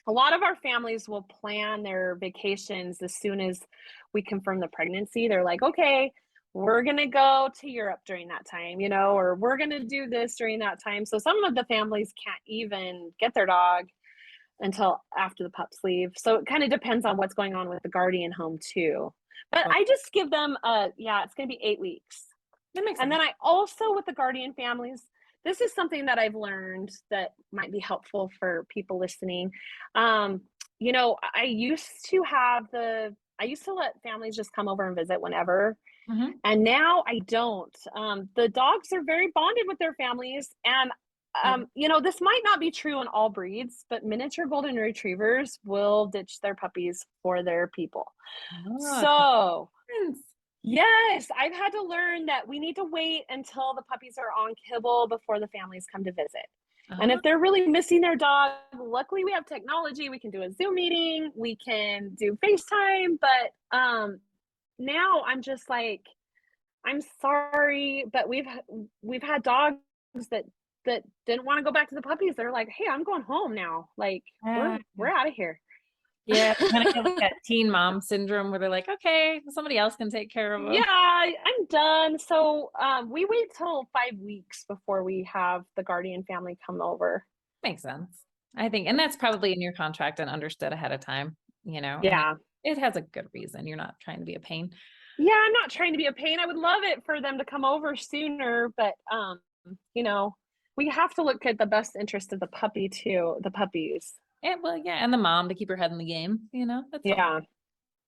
B: A lot of our families will plan their vacations as soon as we confirm the pregnancy. They're like, okay, we're going to go to Europe during that time, you know, or we're going to do this during that time. So some of the families can't even get their dog until after the pups leave. So it kind of depends on what's going on with the guardian home too. But
A: Oh,
B: I just give them yeah, it's going to be 8 weeks.
A: that makes
B: And
A: sense.
B: then I also, with the guardian families, this is something that I've learned that might be helpful for people listening. Um, you know, I used to let families just come over and visit whenever.
A: Mhm.
B: And now I don't. The dogs are very bonded with their families. And,
A: Yeah.
B: you know, this might not be true in all breeds, but miniature golden retrievers will ditch their puppies for their people.
A: Oh, that
B: So,
A: makes sense.
B: yes, I've had to learn that we need to wait until the puppies are on kibble before the families come to visit. And
A: Oh,
B: if they're really missing their dog, luckily we have technology. We can do a Zoom meeting, we can do FaceTime, but now I'm just like, I'm sorry, but we've had dogs that didn't want to go back to the puppies. They're like, "Hey, I'm going home now. Like,
A: yeah.
B: we're out of here."
A: Yeah, they kinda get like that teen mom syndrome where they're like, "Okay, somebody else can take care of
B: Yeah,
A: them."
B: I'm done. So we wait till 5 weeks before we have the guardian family come over.
A: Makes sense. I think and that's probably in your contract and understood ahead of time, and
B: Yeah.
A: it has a good reason. You're not trying to be a pain.
B: Yeah, I'm not trying to be a pain. I would love it for them to come over sooner, but you know, we have to look at the best interest of the puppy too, the puppies.
A: And well, yeah, and the mom to keep her head in the game, that's all.
B: Yeah.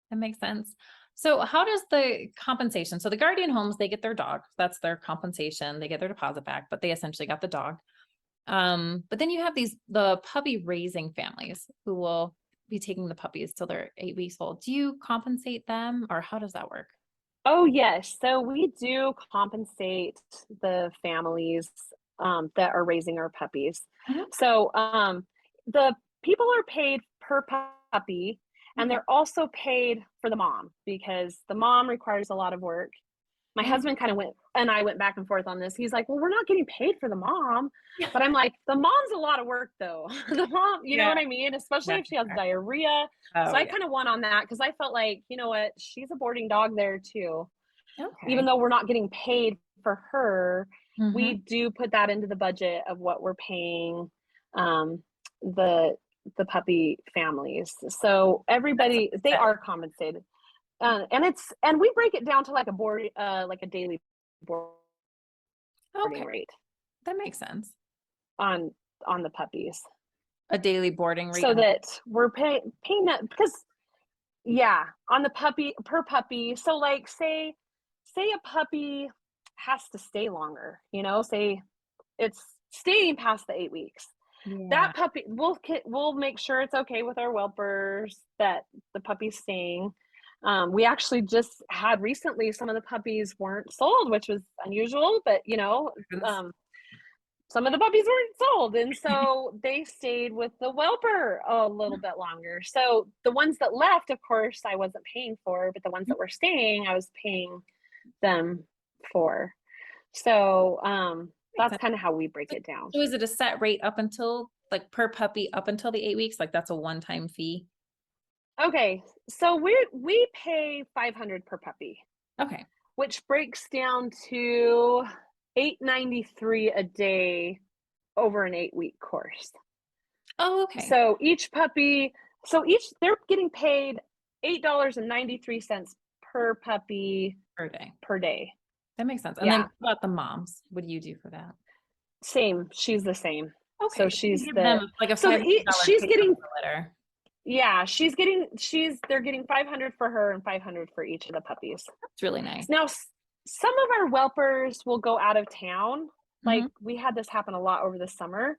A: That makes sense. So how does the compensation so the guardian homes, they get their dog. That's their compensation. They get their deposit back, but they essentially got the dog. But then you have the puppy raising families who will be taking the puppies till they're 8 weeks old. Do you compensate them or how does that work?
B: Oh, yes. So we do compensate the families that are raising our puppies.
A: Mhm.
B: So the people are paid per puppy, and
A: Okay.
B: they're also paid for the mom because the mom requires a lot of work. My
A: Yeah.
B: husband kind of went and I went back and forth on this. He's like, "Well, we're not getting paid for the mom." But I'm like, "The mom's a lot of work though." The mom, you know
A: Yeah.
B: what I mean? Especially
A: Yeah,
B: if
A: for
B: she has
A: sure.
B: diarrhea. So
A: Oh
B: I
A: yeah.
B: kind of won on that because I felt like, you know what, she's a boarding dog there too. Even
A: Okay.
B: though we're not getting paid for her, we
A: Hmm.
B: do put that into the budget of what we're paying um, the the puppy families. So
A: That's
B: everybody, they
A: set.
B: are compensated, and we break it down to like a daily boarding
A: Okay.
B: rate
A: That makes sense.
B: on the puppies,
A: A daily boarding rate.
B: so that we're paying that because yeah, on the puppy per puppy. So like say a puppy has to stay longer, you know, say it's staying past the 8 weeks.
A: Yeah.
B: That puppy we'll make sure it's okay with our whelpers that the puppy's staying. We actually just had recently, some of the puppies weren't sold, which was unusual, but some of the puppies weren't sold. And so they stayed with the whelper a little bit longer. So the ones that left, of course, I wasn't paying for, but the ones that were staying, I was paying them for. So that's kind of how we break it down.
A: So is it a set rate up until like per puppy up until the 8 weeks? Like that's a one-time fee?
B: Okay, so we pay $500 per puppy.
A: Okay.
B: Which breaks down to $893 a day over an 8-week course.
A: Oh, okay.
B: So they're getting paid $8.93 per puppy
A: per day. That makes sense. And then what about the moms? What do you do for that?
B: Same. She's the same.
A: Okay.
B: So she's
A: them like a
B: she's getting
A: litter.
B: Yeah, they're getting $500 for her and $500 for each of the puppies.
A: That's really nice.
B: Now, some of our whelpers will go out of town. Like we had this happen a lot over the summer.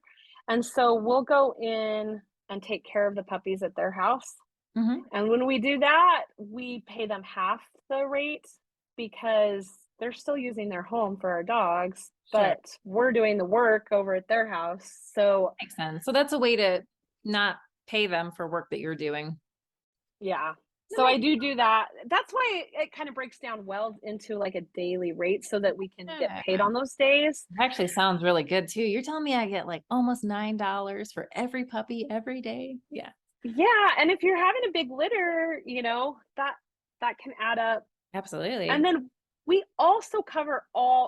B: And so we'll go in and take care of the puppies at their house. And when we do that, we pay them half the rate because they're still using their home for our dogs, but we're doing the work over at their house. So
A: makes sense. So that's a way to not pay them for work that you're doing.
B: Yeah. So I do that. That's why it kind of breaks down well into like a daily rate so that we can get paid on those days.
A: It actually sounds really good too. You're telling me I get like almost $9 for every puppy every day. Yeah.
B: Yeah. And if you're having a big litter, that can add up.
A: Absolutely.
B: And then we also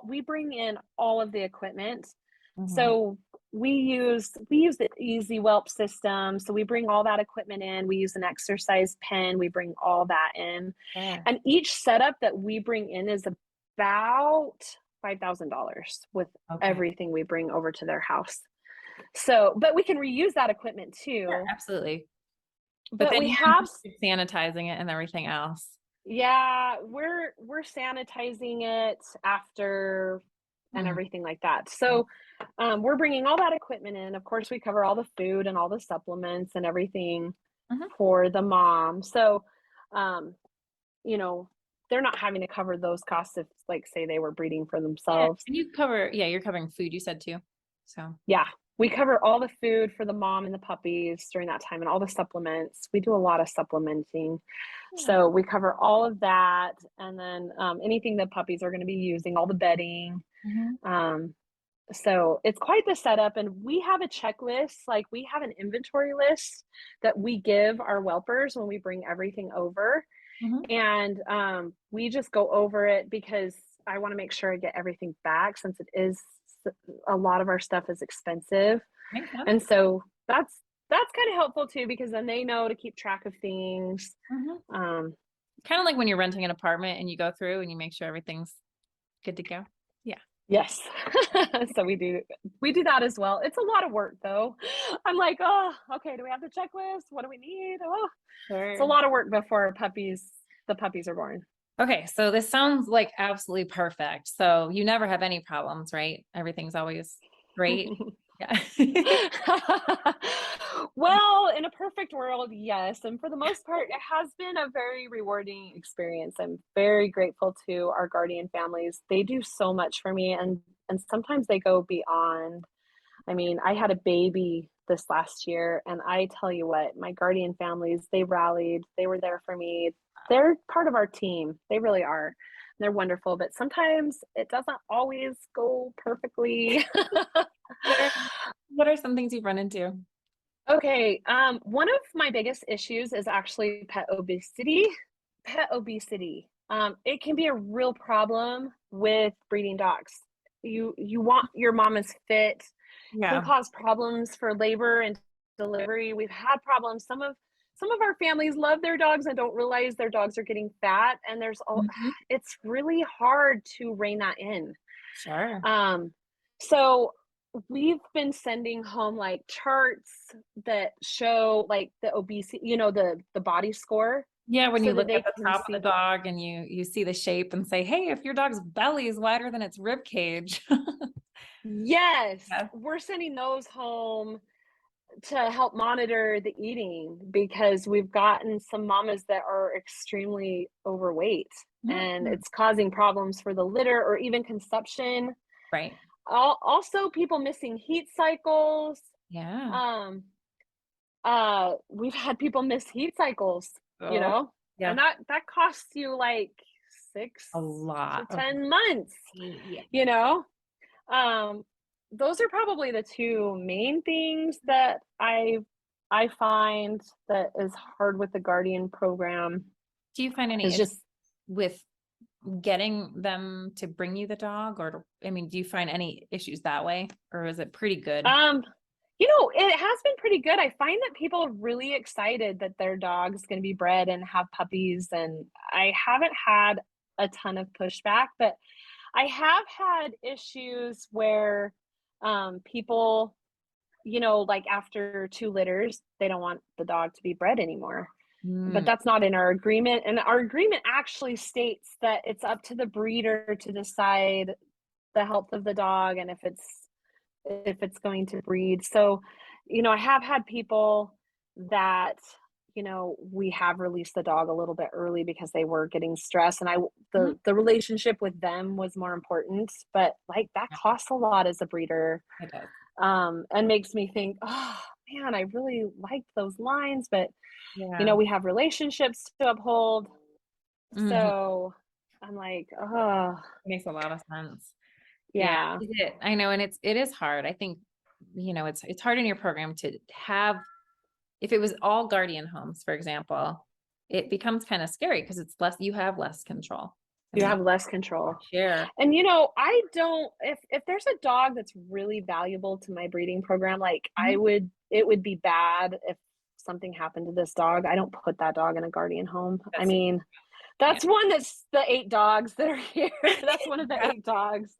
B: we bring in all of the equipment. So we use the Easy Whelp system. So we bring all that equipment in. We use an exercise pen. We bring all that in. And each setup that we bring in is about $5,000 with everything we bring over to their house. So, but we can reuse that equipment too.
A: Yeah, absolutely.
B: But we have
A: sanitizing it and everything else.
B: Yeah, we're sanitizing it after and everything like that. So we're bringing all that equipment in. Of course, we cover all the food and all the supplements and everything for the mom. So, they're not having to cover those costs if, like, say they were breeding for themselves.
A: Yeah, and you're covering food, you said too. So
B: yeah, we cover all the food for the mom and the puppies during that time and all the supplements. We do a lot of supplementing. So we cover all of that. And then anything the puppies are going to be using, all the bedding. So it's quite the setup. And we have a checklist, like we have an inventory list that we give our whelpers when we bring everything over. And we just go over it because I want to make sure I get everything back since it is a lot of our stuff is expensive. And so that's kind of helpful too, because then they know to keep track of things.
A: Kind of like when you're renting an apartment and you go through and you make sure everything's good to go. Yeah.
B: Yes. So we do that as well. It's a lot of work though. I'm like, oh, okay. Do we have the checklist? What do we need? Oh, it's a lot of work before the puppies are born.
A: Okay. So this sounds like absolutely perfect. So you never have any problems, right? Everything's always great. Yeah.
B: Well, in a perfect world, yes. And for the most part, it has been a very rewarding experience. I'm very grateful to our guardian families. They do so much for me and sometimes they go beyond. I mean, I had a baby this last year and I tell you what, my guardian families, they rallied, they were there for me. They're part of our team. They really are. They're wonderful, but sometimes it doesn't always go perfectly.
A: What are some things you've run into?
B: Okay, one of my biggest issues is actually pet obesity. It can be a real problem with breeding dogs. You want your mom is fit. Can cause problems for labor and delivery. We've had problems. Some of our families love their dogs and don't realize their dogs are getting fat, and it's really hard to rein that in.
A: Sure.
B: So we've been sending home like charts that show like the obesity, the body score.
A: Yeah, when you look at the top of the dog and you see the shape and say, hey, if your dog's belly is wider than its rib cage.
B: Yes, we're sending those home. to help monitor the eating, because we've gotten some mamas that are extremely overweight and
A: Mhm.
B: it's causing problems for the litter or even conception.
A: Right.
B: Also, people missing heat cycles.
A: Yeah.
B: Um, we've had people miss heat cycles, you
A: Oh,
B: know,
A: yeah.
B: and that costs you like six
A: A
B: to
A: lot of
B: 10 months,
A: yeah.
B: you know. Um, those are probably the two main things that I find that is hard with the Guardian program,
A: Do you find any
B: is
A: issues
B: just
A: with getting them to bring you the dog I mean, do you find any issues that way or is it pretty good?
B: um it has been pretty good. I find that people are really excited that their dog's going to be bred and have puppies, and I haven't had a ton of pushback, but I have had issues where people, like after two litters, they don't want the dog to be bred anymore. But
A: Mm,
B: that's not in our agreement. And our agreement actually states that it's up to the breeder to decide the health of the dog and if it's going to breed. So, I have had people that, we have released the dog a little bit early because they were getting stressed, and
A: mhm.
B: the relationship with them was more important, but like that
A: Yeah,
B: costs a lot as a breeder.
A: it does.
B: And makes me think, oh man, I really liked those lines, but
A: Yeah.
B: we have relationships to uphold.
A: Mhm.
B: So I'm like, oh
A: Makes a lot of sense. Yeah,
B: yeah.
A: I know, and it is hard. I think, it's hard in your program to have if it was all guardian homes, for example, it becomes kind of scary because you have less control. I
B: You
A: mean,
B: have less control.
A: share.
B: And I don't, if there's a dog that's really valuable to my breeding program, like
A: Mhm.
B: it would be bad if something happened to this dog. I don't put that dog in a guardian home. I
A: That's
B: mean,
A: yeah.
B: that's the 8 dogs that are here. That's one of the
A: Yeah.
B: 8 dogs.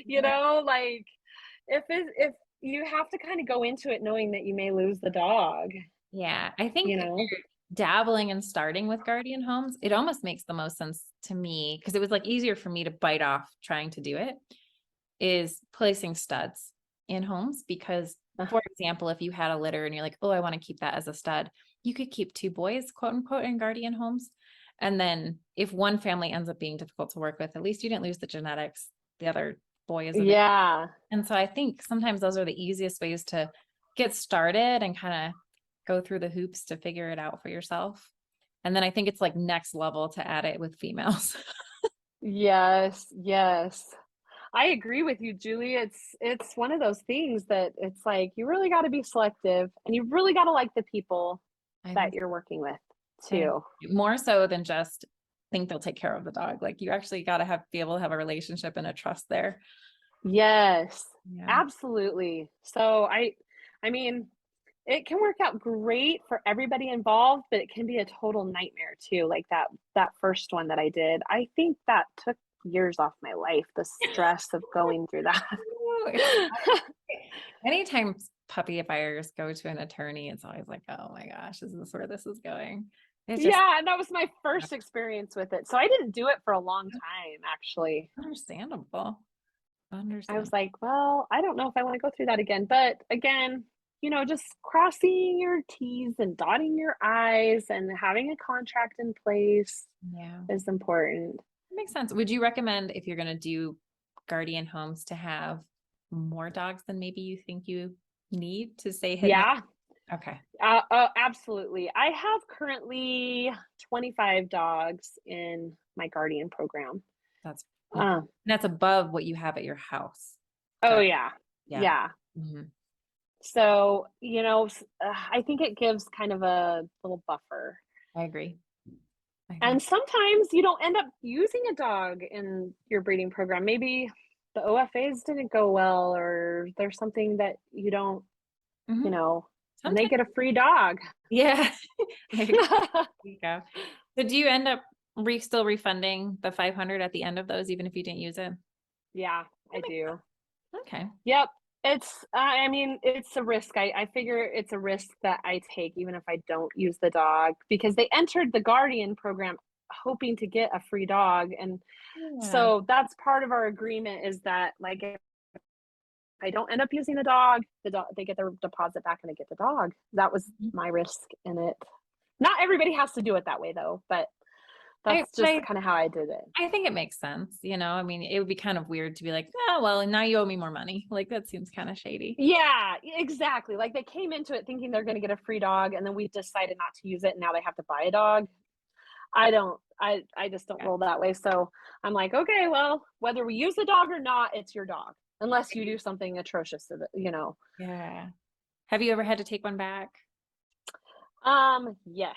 A: Yeah.
B: Like if you have to kind of go into it knowing that you may lose the dog,
A: Yeah, I think
B: you
A: if
B: know.
A: you're dabbling and starting with guardian homes, it almost makes the most sense to me because it was like easier for me to bite off trying to do it is placing studs in homes because
B: Uh,
A: for example, if you had a litter and you're like, "Oh, I want to keep that as a stud," you could keep two boys, quote unquote, in guardian homes. And then if one family ends up being difficult to work with, at least you didn't lose the genetics. The other boy is available.
B: yeah.
A: And so I think sometimes those are the easiest ways to get started and kind of go through the hoops to figure it out for yourself. And then I think it's like next level to add it with females.
B: Yes, yes. I agree with you, Julie. It's one of those things that it's like you really got to be selective and you really got to like the people
A: I
B: that
A: think
B: you're working with
A: I
B: too.
A: more so than just think they'll take care of the dog. Like you actually got to be able to have a relationship and a trust there.
B: Yes,
A: Yeah.
B: absolutely. So I mean, it can work out great for everybody involved, but it can be a total nightmare too. Like that first one that I did. I think that took years off my life, the stress of going through that.
A: Oh, it's anytime puppy buyers go to an attorney, it's always like, oh my gosh, is this where this is going? It's just
B: Yeah, and that was my first experience with it. So I didn't do it for a long time, actually.
A: understandable.
B: I was
A: Understand.
B: like, well, I don't know if I want to go through that again. But again, just crossing your T's and dotting your I's and having a contract in place
A: Yeah.
B: is important.
A: Makes sense. Would you recommend if you're going to do guardian homes to have more dogs than maybe you think you need to stay hidden?
B: Yeah,
A: Okay.
B: absolutely. I have currently 25 dogs in my guardian program.
A: That's
B: Uh,
A: that's above what you have at your house.
B: oh,
A: Correct.
B: yeah.
A: Yeah.
B: Yeah.
A: Hmm.
B: So, I think it gives kind of a little buffer.
A: I agree. I agree.
B: And sometimes you don't end up using a dog in your breeding program. Maybe the OFAs didn't go well, or there's something that you don't,
A: Hmm.
B: and they
A: Sometimes,
B: get a free dog.
A: yeah. There you go. So do you end up still refunding the 500 at the end of those, even if you didn't use it?
B: Yeah, I
A: That makes
B: do.
A: sense. Okay.
B: Yep. I mean, it's a risk. I figure it's a risk that I take, even if I don't use the dog, because they entered the Guardian program hoping to get a free dog. And
A: Yeah.
B: so that's part of our agreement, is that, like, I don't end up using the dog, they get their deposit back and they get the dog. That was my risk in it. Not everybody has to do it that way though, but
A: I,
B: that's just kind of how I did it.
A: I think it makes sense. I mean, it would be kind of weird to be like, oh, well, now you owe me more money. Like that seems kind of shady.
B: Yeah, exactly. Like they came into it thinking they're going to get a free dog, and then we decided not to use it, and now they have to buy a dog. I just don't roll that way. So I'm like, okay, well, whether we use the dog or not, it's your dog, unless you do something atrocious to it.
A: Yeah. Have you ever had to take one back?
B: Yes.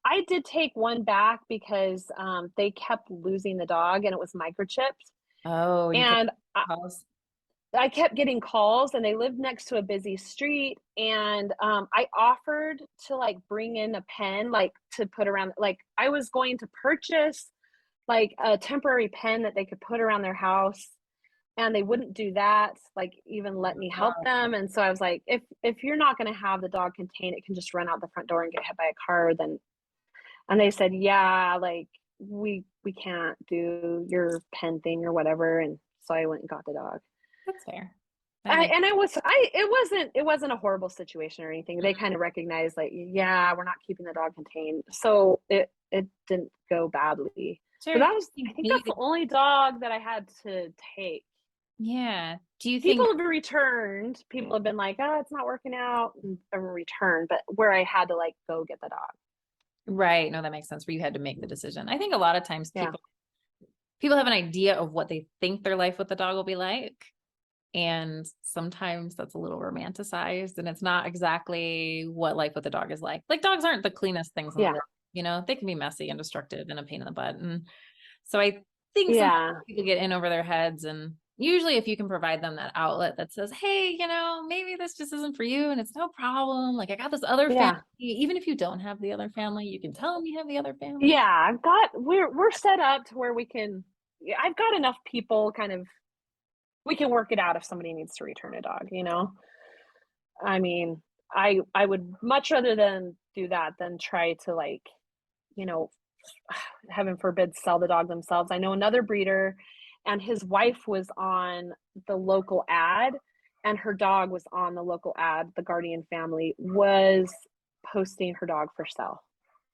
B: I did take one back because they kept losing the dog and it was microchipped.
A: Oh, you kept
B: And
A: calls.
B: I kept getting calls, and they lived next to a busy street, and I offered to like bring in a pen, like to put around, like I was going to purchase like a temporary pen that they could put around their house, and they wouldn't do that, like even let me help them. And so I was like, if you're not going to have the dog contained, it can just run out the front door and get hit by a car, then. And they said, yeah, like we can't do your pen thing or whatever. And so I went and got the dog.
A: That's fair.
B: It wasn't a horrible situation or anything. They kind of recognized like, yeah, we're not keeping the dog contained. So it didn't go badly.
A: Sure.
B: But I think that's the only dog that I had to take.
A: Yeah. Do you think
B: People have returned? People have been like, oh, it's not working out, and returned. But where I had to like go get the dog.
A: right? No, that makes sense. Where you had to make the decision. I think a lot of times people have an idea of what they think their life with the dog will be like. And sometimes that's a little romanticized, and it's not exactly what life with a dog is like. Like dogs aren't the cleanest things in the world. They can be messy and destructive and a pain in the butt. And so I think sometimes people get in over their heads, and usually if you can provide them that outlet that says, hey, maybe this just isn't for you and it's no problem. Like I got this other family. Even if you don't have the other family, you can tell them you have the other family.
B: Yeah, we're set up to where I've got enough people kind of, we can work it out if somebody needs to return a dog, I mean, I would much rather than do that than try to like, you know, heaven forbid, sell the dog themselves. I know another breeder, and his wife was on the local ad, and her dog was on the local ad. The Guardian family was posting her dog for sale.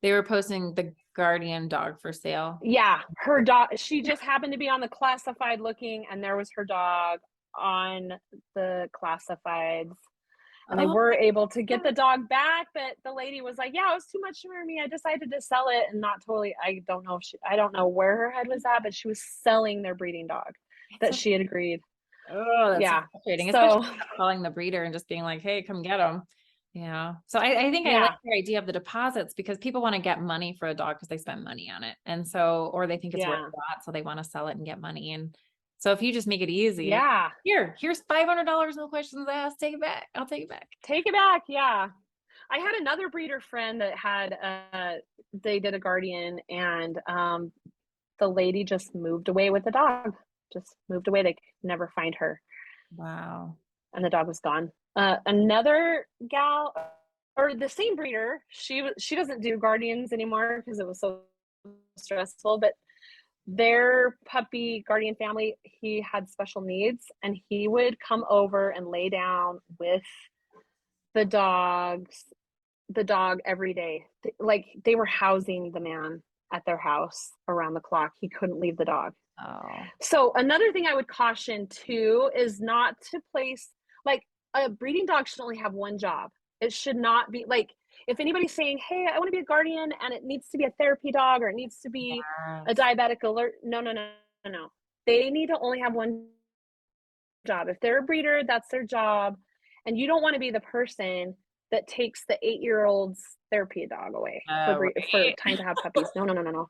A: They were posting the Guardian dog for sale.
B: Yeah, her dog, she just happened to be on the classified looking, and there was her dog on the classifieds. And they were able to get the dog back, but the lady was like, yeah, it was too much for me. I decided to sell it, and not totally, I don't know where her head was at, but she was selling their breeding dog that she had agreed.
A: Oh, that's so frustrating. Especially calling the breeder and just being like, hey, come get them. Yeah. So I think I like the idea of the deposits, because people want to get money for a dog because they spend money on it. And so, or they think it's worth a lot, so they want to sell it and get money. And so if you just make it easy, here's $500, no questions asked, take it back. I'll take it back.
B: Take it back. Yeah. I had another breeder friend that had, they did a Guardian, and the lady just moved away with the dog, just moved away. They could never find her.
A: Wow.
B: And the dog was gone. Another gal, or the same breeder, she doesn't do Guardians anymore because it was so stressful, but their puppy Guardian family, he had special needs, and he would come over and lay down with the dog every day. Like they were housing the man at their house around the clock. He couldn't leave the dog.
A: Oh.
B: So another thing I would caution too is not to place, like, a breeding dog should only have one job. It should not be like, if anybody's saying, hey, I want to be a Guardian and it needs to be a therapy dog, or it needs to be a diabetic alert. No. They need to only have one job. If they're a breeder, that's their job. And you don't want to be the person that takes the 8-year-old's therapy dog away for time to have puppies. No.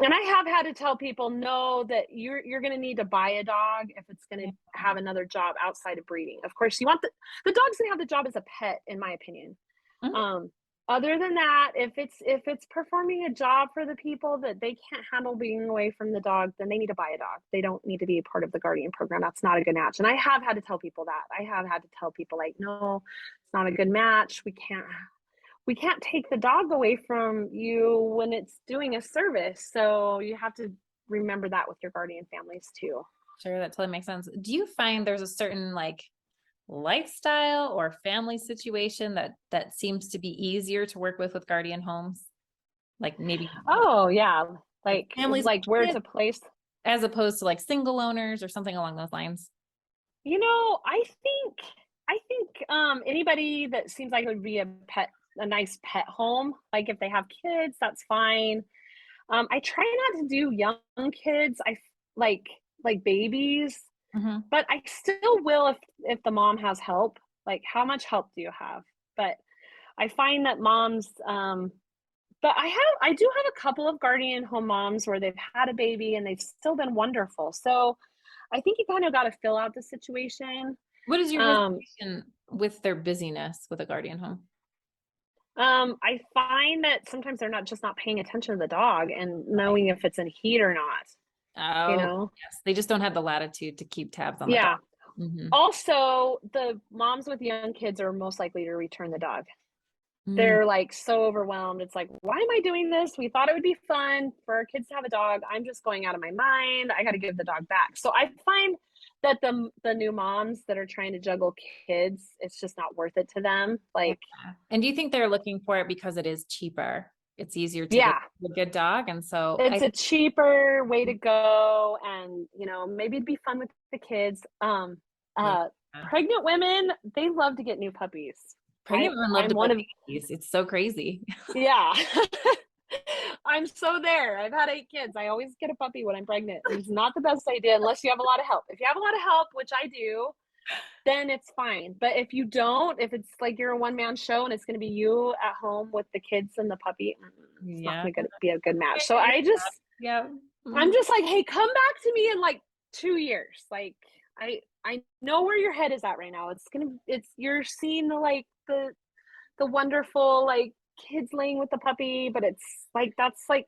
B: And I have had to tell people, no, that you're going to need to buy a dog if it's going to have another job outside of breeding. Of course, you want the dog's going to have the job as a pet, in my opinion. Mm-hmm. Other than that, if it's performing a job for the people that they can't handle being away from the dog, then they need to buy a dog. They don't need to be a part of the Guardian program. That's not a good match. And I have had to tell people that. I have had to tell people like, no, it's not a good match. We can't take the dog away from you when it's doing a service. So you have to remember that with your Guardian families too.
A: Sure, that totally makes sense. Do you find there's a certain like lifestyle or family situation that seems to be easier to work with guardian homes? Like maybe
B: Oh yeah,
A: families
B: like
A: with
B: where
A: kids
B: to place.
A: as opposed to like single owners or something along those lines.
B: I think anybody that seems like it would be a nice pet home. Like if they have kids, that's fine. I try not to do young kids. Like like babies,
A: Mm-hmm.
B: but I still will if the mom has help. Like how much help do you have? But I find that moms but I do have a couple of guardian home moms where they've had a baby and they've still been wonderful. So I think you kind of got to fill out the situation.
A: What is your
B: Um,
A: hesitation with their busyness with a guardian home?
B: I find that sometimes they're not paying attention to the dog and knowing if it's in heat or not, you
A: Oh,
B: know?
A: yes. They just don't have the latitude to keep tabs on the dog.
B: Yeah.
A: Mm-hmm.
B: Also, the moms with young kids are most likely to return the dog.
A: Mm,
B: They're like so overwhelmed. It's like, why am I doing this? We thought it would be fun for our kids to have a dog. I'm just going out of my mind. I got to give the dog back. So I find that the new moms that are trying to juggle kids, it's just not worth it to them.
A: yeah.
B: Like,
A: And do you think they're looking for it because it is cheaper? It's easier to get
B: yeah,
A: a good dog. And so I
B: it's a
A: think,
B: cheaper way to go, and maybe it'd be fun with the kids.
A: yeah.
B: Pregnant women, they love to get new puppies.
A: Pregnant women love
B: I'm
A: to
B: one
A: put
B: of
A: babies. It's so crazy.
B: Yeah. I'm so there. I've had 8 kids. I always get a puppy when I'm pregnant. It's not the best idea unless you have a lot of help. If you have a lot of help, which I do, then it's fine. But if you don't, if it's like you're a one-man show and it's going to be you at home with the kids and the puppy, it's not
A: Yeah.
B: going to be a good match. So
A: Yeah.
B: I'm
A: Mm.
B: just like, hey, come back to me in like 2 years. Like I know where your head is at right now. You're seeing the wonderful like kids laying with the puppy, but it's like that's like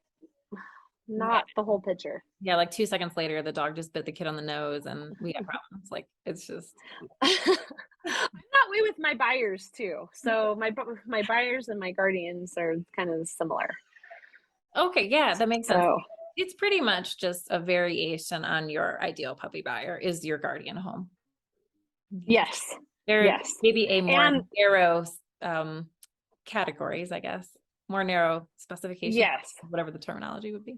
A: Yeah.
B: not the whole picture.
A: Yeah. Like 2 seconds later, the dog just bit the kid on the nose and we got problems. Like it's just,
B: I'm that way with my buyers too. So my buyers and my guardians are kind of similar.
A: okay. Yeah. That makes sense.
B: So
A: It's pretty much just a variation on your ideal puppy buyer is your guardian home. Yeah.
B: yes,
A: There
B: yes,
A: may be a more
B: and
A: narrow categories, I guess, more narrow specification,
B: yes.
A: whatever the terminology would be.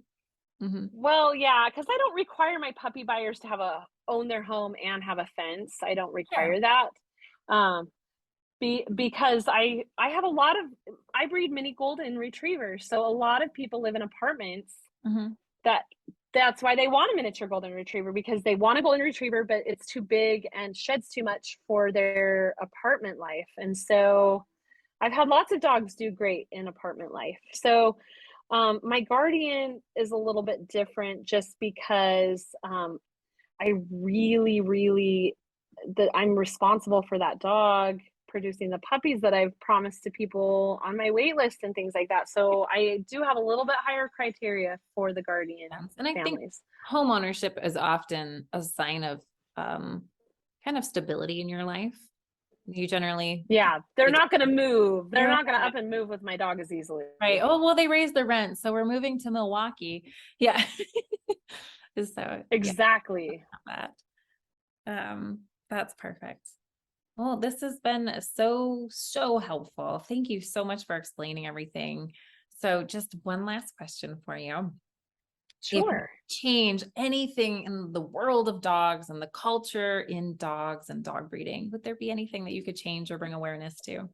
A: Hmm.
B: Well, yeah, because I don't require my puppy buyers to own their home and have a fence. I don't
A: Yeah.
B: require that. Um, because I have a lot of I breed mini golden retrievers, so a lot of people live in apartments
A: Hmm.
B: that that's why they want a miniature golden retriever because they want a golden retriever but it's too big and sheds too much for their apartment life. And so I've had lots of dogs do great in apartment life. So my guardian is a little bit different just because I really that I'm responsible for that dog producing the puppies that I've promised to people on my wait list and things like that. So I do have a little bit higher criteria for the guardian
A: And I think
B: families.
A: home ownership is often a sign of um, kind of stability in your life. You generally,
B: Yeah, they're
A: they
B: not going to move. They're
A: they're
B: not going to up and move with my dog as easily.
A: right. Oh, well, they raised the rent, so we're moving to Milwaukee. Yeah. So yeah,
B: Exactly.
A: that. That's perfect. Well, this has been so helpful. Thank you so much for explaining everything. So just one last question for you. If you
B: Sure.
A: change anything in the world of dogs and the culture in dogs and dog breeding, would there be anything that you could change or bring awareness to?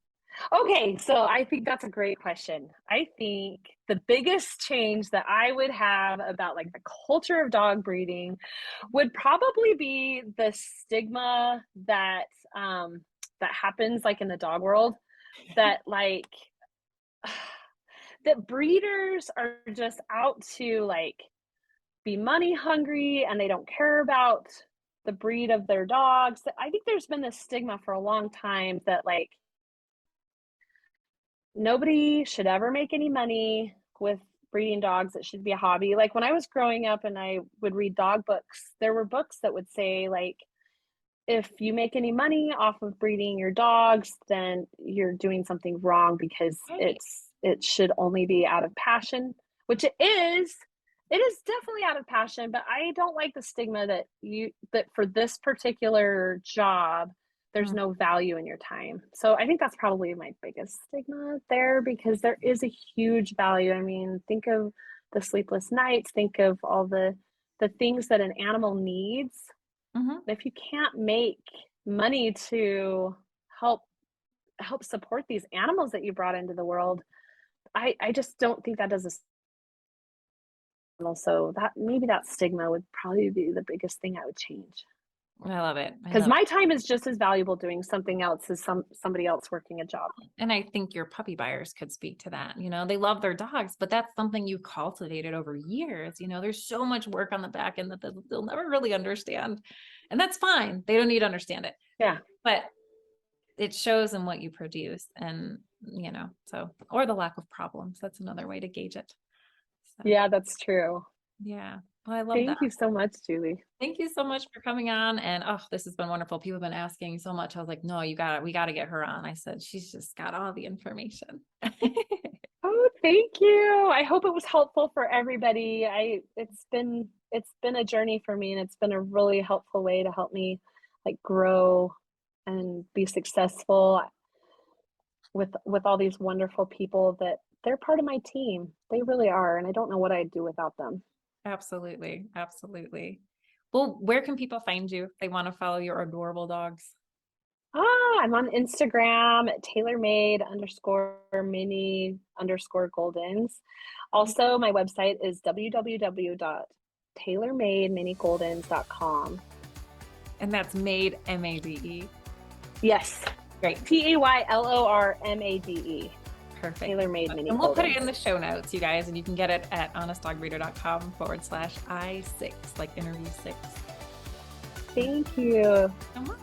B: Okay, so I think that's a great question. I think the biggest change that I would have about like the culture of dog breeding would probably be the stigma that happens like in the dog world that like that breeders are just out to like be money hungry and they don't care about the breed of their dogs. I think there's been this stigma for a long time that like nobody should ever make any money with breeding dogs. It should be a hobby. Like when I was growing up and I would read dog books, there were books that would say like if you make any money off of breeding your dogs, then you're doing something wrong because
A: Right.
B: it should only be out of passion, which it is. It is definitely out of passion, but I don't like the stigma that for this particular job there's no value in your time. So I think that's probably my biggest stigma there, because there is a huge value. I mean, think of the sleepless nights, think of all the things that an animal needs. If you can't make money to help support these animals that you brought into the world, I just don't think that does a so that maybe that stigma would probably be the biggest thing I would change.
A: I love it.
B: Because my time is just as valuable doing something else as somebody else working a job.
A: And I think your puppy buyers could speak to that. You know, they love their dogs, but that's something you cultivated over years. You know, there's so much work on the back end that they'll never really understand. And that's fine. They don't need to understand it.
B: Yeah.
A: But it shows in what you produce, and, you know, so, or the lack of problems. That's another way to gauge it. So,
B: yeah, that's true.
A: Yeah. Well, I love that.
B: Thank you so much, Julie.
A: Thank you so much for coming on. And oh, this has been wonderful. People have been asking so much. I was like, no, we got to get her on. I said, she's just got all the information.
B: Oh, thank you. I hope it was helpful for everybody. It's been a journey for me, and it's been a really helpful way to help me like grow and be successful with all these wonderful people that they're part of my team. They really are. And I don't know what I'd do without them.
A: Absolutely. Absolutely. Well, where can people find you if they want to follow your adorable dogs?
B: I'm on Instagram at Taylormade_mini_goldens. Also, my website is www.taylormademinigoldens.com.
A: And that's Made, M-A-D-E.
B: Yes.
A: Great.
B: TAYLORMADE.
A: Perfect.
B: Taylormade Mini
A: And we'll
B: Goldens.
A: put it in the show notes, you guys, and you can get it at honestdogbreeder.com/I6, like interview 6.
B: Thank you
A: So much.